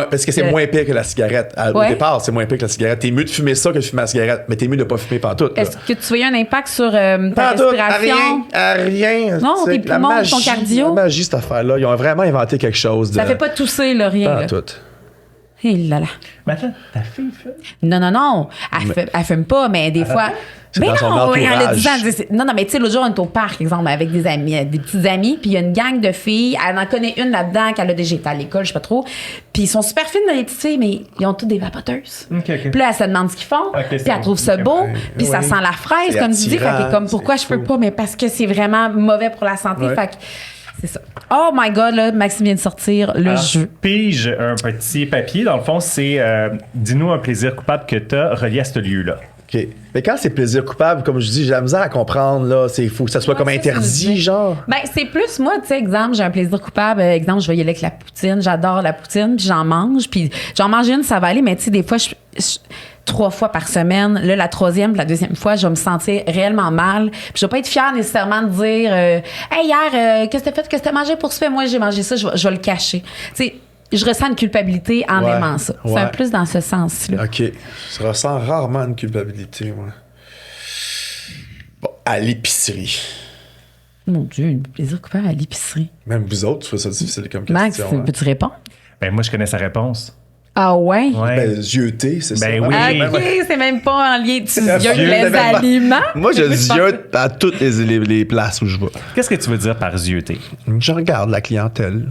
Parce que c'est moins pire que la cigarette. Au Ouais. départ, c'est moins pire que la cigarette. T'es mieux de fumer ça que de fumer la cigarette, mais t'es mieux de pas fumer pantoute. Est-ce que tu voyais un impact sur ta Pantoute, à respiration? rien, à rien. Non, Tu sais, tes poumons, ton cardio. La magie, cette affaire-là. Ils ont vraiment inventé quelque chose de... Ça fait pas tousser, là, rien. Là. Pantoute. Eh là là. Mais attends, ta fille fait. Non. Elle fume pas, mais des fois. C'est Mais dans son non, elle a entourage. 10 ans. Non, mais tu sais, l'autre jour, on est au parc, exemple, avec des amis, des petites amies, puis il y a une gang de filles. Elle en connaît une là-dedans qu'elle a déjà été à l'école, je sais pas trop. Puis ils sont super fines, les petites filles, mais ils ont toutes des vapoteuses. Ok. Puis là, elle se demande ce qu'ils font. Ok, c'est puis elle bon. trouve ça Ok, beau. ben, Puis ça oui. sent la fraise, C'est comme tu dis. Fait attirant, que comme, pourquoi je c'est peux fou. pas? Mais parce que c'est vraiment mauvais pour la santé. Ouais. Fait que c'est ça. Oh my God, là, Maxime vient de sortir le Alors, jeu. pige un petit papier. Dans le fond, c'est dis-nous un plaisir coupable que tu as relié à ce lieu-là. OK. Mais quand c'est plaisir coupable, comme je dis, j'ai la misère à comprendre, là. Il faut que ça soit Ouais, comme ça, c'est interdit, une- genre. Ben, c'est plus, moi, tu sais, exemple, j'ai un plaisir coupable. Exemple, je vais y aller avec la poutine. J'adore la poutine, puis j'en mange. Puis j'en mange une, ça va aller, mais tu sais, des fois, 3 fois par semaine. Là, la 3e, la 2e fois, je vais me sentir réellement mal. Puis je vais pas être fière nécessairement de dire hey, hier, qu'est-ce que t'as fait? Qu'est-ce que t'as mangé pour souper? Moi, j'ai mangé ça, je vais le cacher. Tu sais, je ressens une culpabilité en aimant ça. C'est un plus dans ce sens-là. OK. Je ressens rarement une culpabilité, moi. Bon, à l'épicerie. Mon Dieu, un plaisir coupable à l'épicerie. Même vous autres, tu trouves ça difficile comme Max, question. Hein? peux-tu répondre? Ben, moi, je connais sa réponse. Ah ouais? Ouais. Ben, zioter, c'est ça. Ben oui. OK, c'est même pas en lien. Tu ziotes Zioter, les même pas. aliments? Moi, je ziote à toutes les places où je vais. Qu'est-ce que tu veux dire par zioter? Je regarde la clientèle.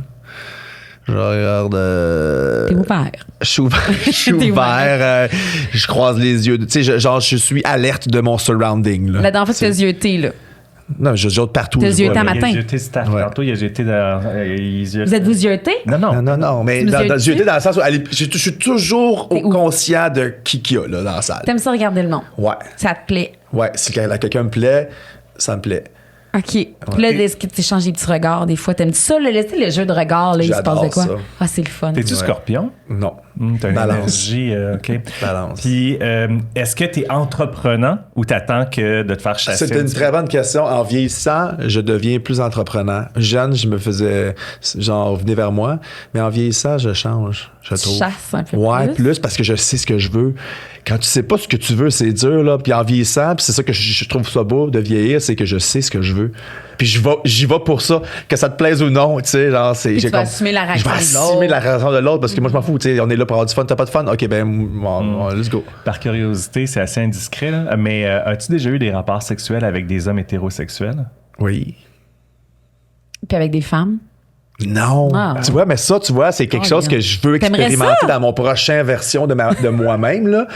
Je regarde. T'es ouvert. Je suis ouvert. Je suis T'es ouvert. Je croise les yeux. Tu sais, je suis alerte de mon surrounding. Là. La dernière fois que t'as zioté, là. Non, je ziote partout. T'as où je zioté vais, à là. matin. Il a jeté staff. Ouais. Tantôt, il a jeté dans. Vous êtes-vous zioté? Non. Non, mais Tu me ziotes-tu? zioter dans le sens où je suis toujours T'es où? conscient de qui qu'il y a là, dans la salle. T'aimes ça regarder le monde? Ouais. Ça te plaît? Ouais, si quelqu'un me plaît, ça me plaît. OK. Puis là, est-ce que tu échanges des petits regards des fois? T'aimes ça, le jeu de regard, là, il se passe de J'adore quoi? ça. Ah, c'est le fun. T'es-tu Ouais. scorpion? Non. T'as une Balance. énergie, OK. Balance. Puis, est-ce que t'es entreprenant ou t'attends que de te faire chasser? C'est une très bonne question. En vieillissant, je deviens plus entreprenant. Jeune, je me faisais genre venez vers moi, mais en vieillissant, je change. Je trouve. Chasses un peu Ouais, plus. plus parce que je sais ce que je veux. Quand tu sais pas ce que tu veux, c'est dur là. Puis en vieillissant, puis c'est ça que je trouve ça beau de vieillir, c'est que je sais ce que je veux. Puis j'y vais pour ça, que ça te plaise ou non, tu sais, genre c'est. Puis j'ai tu vas comme- assumer la Je vais réaction de l'autre. assumer la raison de l'autre parce que moi je m'en fous, tu sais, on est là pour avoir du fun, t'as pas de fun, ok ben let's go. Par curiosité, c'est assez indiscret, là, mais as-tu déjà eu des rapports sexuels avec des hommes hétérosexuels? Oui. Puis avec des femmes? Non. Ah. Tu vois, mais ça, tu vois, c'est quelque Oh, chose bien. que je veux T'aimerais expérimenter ça? dans mon prochain version de moi-même. Là.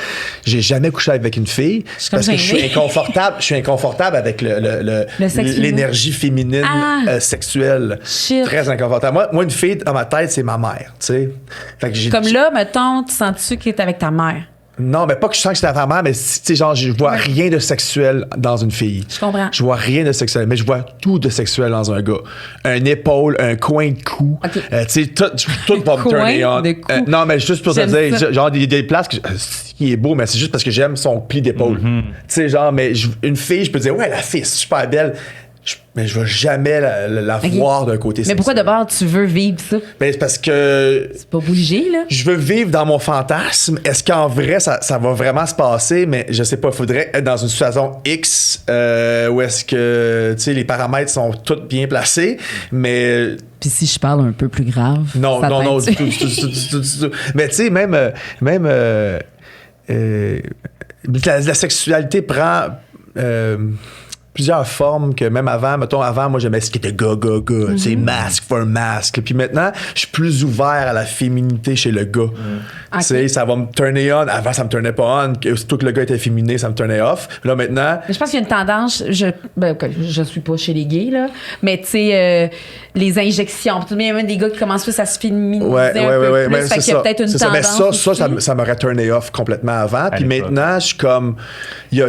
J'ai jamais couché avec une fille suis comme parce que je suis gênée. inconfortable. Je suis inconfortable avec Le sexe l'énergie féminine sexuelle. Shit. Très inconfortable. Moi, une fille dans ma tête, c'est ma mère. Tu sais. Fait que Comme là, mettons, tu sens-tu qu'il est avec ta mère? Non, mais pas que je sens que c'est ma mère, mais tu sais, genre, je vois rien de sexuel dans une fille. Je comprends. Je vois rien de sexuel, mais je vois tout de sexuel dans un gars. Un épaule, un coin de cou. OK. Tu sais, tout va me Coin turner on. de cou. Non, mais juste pour te J'aime dire, ça. genre, des places qui est beau, mais c'est juste parce que j'aime son pli d'épaule. Tu sais, genre, mais une fille, je peux dire, ouais, la fille, c'est super belle. Mais je vais jamais la OK. voir d'un côté Mais sexuel. pourquoi d'abord tu veux vivre ça? Ben, c'est parce que C'est pas obligé, là. je veux vivre dans mon fantasme. Est-ce qu'en vrai, ça va vraiment se passer? Mais je sais pas, il faudrait être dans une situation X où est-ce que, tu sais, les paramètres sont tous bien placés, mais Puis si je parle un peu plus grave. non, ça non, non, t'aide-tu? du tout. Mais tu sais, même la sexualité prend plusieurs formes que même avant, mettons, moi, j'aimais ce qui était gars, tu sais, masque for masque. Puis maintenant, je suis plus ouvert à la féminité chez le gars. Tu sais, ça va me turner on. Avant, ça me turnait pas on. Surtout que le gars était féminé, ça me turnait off. Là, maintenant, Mais je pense qu'il y a une tendance, je suis pas chez les gays, là, mais tu sais, les injections. Puis il y a même des gars qui commencent plus à se féminiser un peu plus. mais Fait c'est qu'il y a ça. peut-être une C'est ça. tendance. Mais aussi. ça m'aurait turné off complètement avant. Puis l'époque. maintenant, je suis comme. Il y a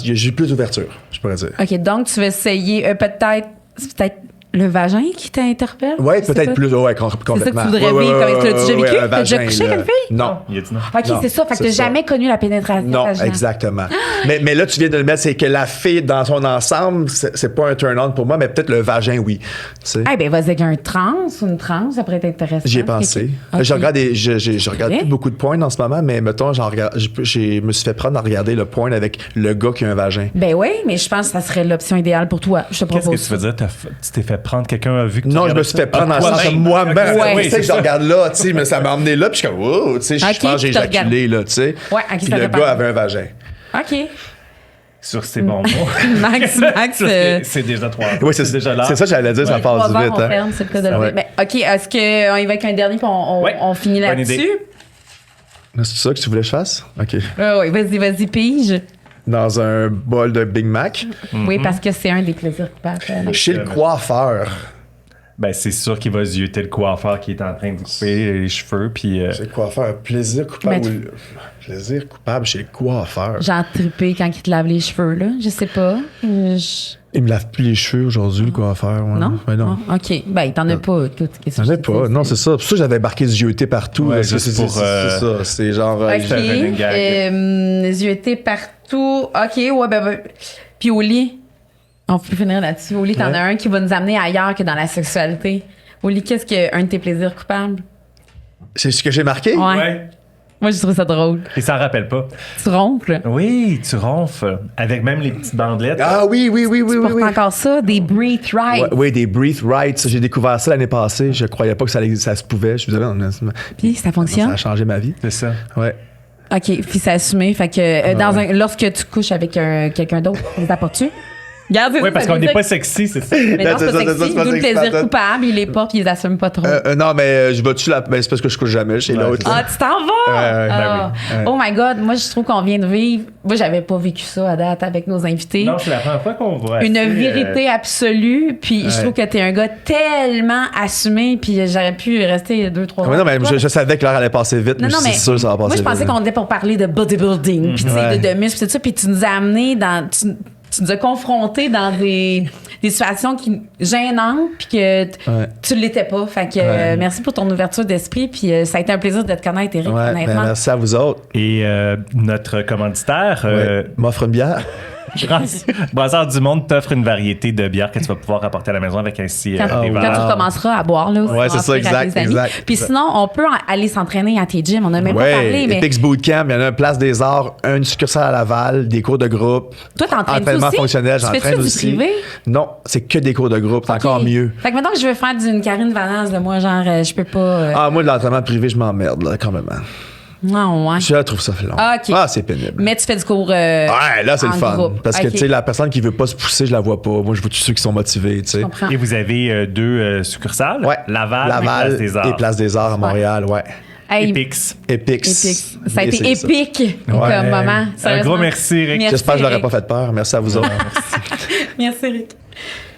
j'ai plus d'ouverture, je pourrais dire. OK, donc tu vas essayer c'est peut-être le vagin qui t'interpelle? Oui, Je sais peut-être pas. plus. Ouais, complètement. C'est ça que tu voudrais vivre. T'as déjà vécu? T'as déjà couché avec une fille? Non. Il a dit non. OK, Non, c'est ça. Fait que c'est t'as ça. jamais connu la pénétration Non, vaginale. exactement. mais là, tu viens de le mettre, c'est que la fille, dans son ensemble, c'est pas un turn-on pour moi, mais peut-être le vagin, oui. Tu sais. Eh bien, vas-y avec un trans ou une trans, ça pourrait être intéressant. J'y ai pensé. OK. Je regarde, je regarde vrai? plus beaucoup de porn en ce moment, mais mettons, je me suis fait prendre à regarder le porn avec le gars qui a un vagin. Ben oui, mais je pense que ça serait l'option idéale pour toi. Je te Qu'est-ce propose que tu veux dire? Tu t'es fait prendre, quelqu'un a vu que tu Non, je me regardais suis ça? fait prendre dans le Ah, sens toi-même. comme moi-même. Ouais. Tu sais, que je regarde là, tu sais, mais ça m'a emmené là, puis je suis comme, wow, tu sais, je Ok, pense que j'ai tu te regardes. éjaculé, là, tu sais. Ouais, ok, Puis ça le dépend. gars avait un vagin. OK. Sur ces bons mots. Max, Parce que c'est déjà 3 heures. Oui, c'est déjà là. c'est ça que j'allais dire, ça Ouais. passe 3 heures, vite. on Hein. ferme, c'est le cas de le Ouais. dire. Mais OK, est-ce qu'on y va avec un dernier puis Ouais. on finit Bonne là-dessus? idée. C'est ça que tu voulais que je fasse? OK. Oui, vas-y, pige. Dans un bol de Big Mac. Oui, parce que c'est un des plaisirs coupables. Chez le coiffeur. ben c'est sûr qu'il va zioter le coiffeur qui est en train de couper les cheveux. Puis, C'est quoi faire? Plaisir coupable Mais plaisir coupable chez le coiffeur. Genre trippé quand il te lave les cheveux, là. Je sais pas. Il me lave plus les cheveux aujourd'hui, le coiffeur. Ouais. Non? Ben non. Ah, OK. Ben, t'en as pas tout. J'en ai pas. Non, c'est ça. Pour ça que j'avais embarqué zioté partout. Ouais, là. juste C'est pour, ça. C'est genre... OK. un running gag. Zioté partout. OK, ouais, ben. Puis au lit, on peut finir là-dessus. Au lit, t'en Ouais. as un qui va nous amener ailleurs que dans la sexualité. Au lit, qu'est-ce que un de tes plaisirs coupables? C'est ce que j'ai marqué? Ouais. ouais. Moi, je trouve ça drôle. Il s'en rappelle pas. Tu ronfles. Oui, tu ronfles. Avec même les petites bandelettes. Ah oui. Tu portes encore ça, des breathe right. Ouais, oui, des breathe rights. J'ai découvert ça l'année passée. Je croyais pas que ça se pouvait. Je me disais, non, Puis ça ça fonctionne. a changé ma vie. C'est ça. Ouais. OK, puis c'est assumé. Fait que lorsque tu couches avec quelqu'un d'autre, t'apportes-tu? Regarde, Oui, parce qu'on n'est pas sexy, c'est ça. Mais non, C'est c'est ça, pas c'est ça, sexy. c'est pas D'où le sexy, plaisir pas ça. coupable. Il les porte, il les assume pas trop. Non, mais je vais-tu la. Ben, c'est parce que je couche jamais chez Ouais, l'autre. c'est Ah, tu t'en vas? Ouais, Ah. ben oui. Oh my God, moi, je trouve qu'on vient de vivre. Moi, j'avais pas vécu ça à date avec nos invités. Non, c'est la première fois qu'on voit. Une vérité absolue. Puis je trouve que t'es un gars tellement assumé. Puis j'aurais pu rester 2-3 Mais ans. non, mais avec toi. je savais que l'heure allait passer vite. Non, mais non, je mais suis sûr que ça va passer moi, je vite. pensais qu'on était pour parler de bodybuilding, puis tu sais, Ouais. de muscles, puis tout ça, puis tu nous as amenés dans... Tu nous as confrontés dans des situations gênantes, puis que tu l'étais pas. Fait que merci pour ton ouverture d'esprit, puis ça a été un plaisir de te connaître, Éric, Ouais, ben, honnêtement. merci à vous autres. Et notre commanditaire, M'offre une bière. Brasseurs du Monde, t'offre une variété de bières que tu vas pouvoir apporter à la maison avec ainsi Quand, des quand valeurs. tu commenceras à boire, là, aussi, Ouais, c'est ça, offrir à tes exact, amis. exact, Puis exact. sinon, on peut aller s'entraîner à tes gyms. On n'a même pas parlé, Ouais, mais Epix Bootcamp, il y en a un Place des Arts, une succursale à Laval, des cours de groupe. toi, t'entraînes Entraînement aussi? fonctionnel, Tu j'entraîne fais-tu du aussi. privé? Non, c'est que des cours de groupe, c'est encore Ok. mieux. Fait que maintenant que je veux faire d'une Karine Valence, de moi, genre, je peux pas... Ah, moi, de l'entraînement privé, je m'emmerde, là, quand même. Non, ouais. Je trouve ça long. Ah, ok. Ah, c'est pénible. Mais tu fais du cours Ouais, là, c'est en le fun. groupe. Parce que, Ok. tu sais, la personne qui veut pas se pousser, je la vois pas. Moi, je vois tous ceux qui sont motivés, tu sais. Je comprends. Et vous avez deux succursales, Ouais. Laval et Place des Arts. et Place des Arts à Montréal, ouais. Hey, Epix. Epix. épique. Ça a été Et c'est épique comme moment. Un Sérieusement. gros merci, Eric. Merci, J'espère que je l'aurais Eric. pas fait peur. Merci à vous autres. Merci, Eric.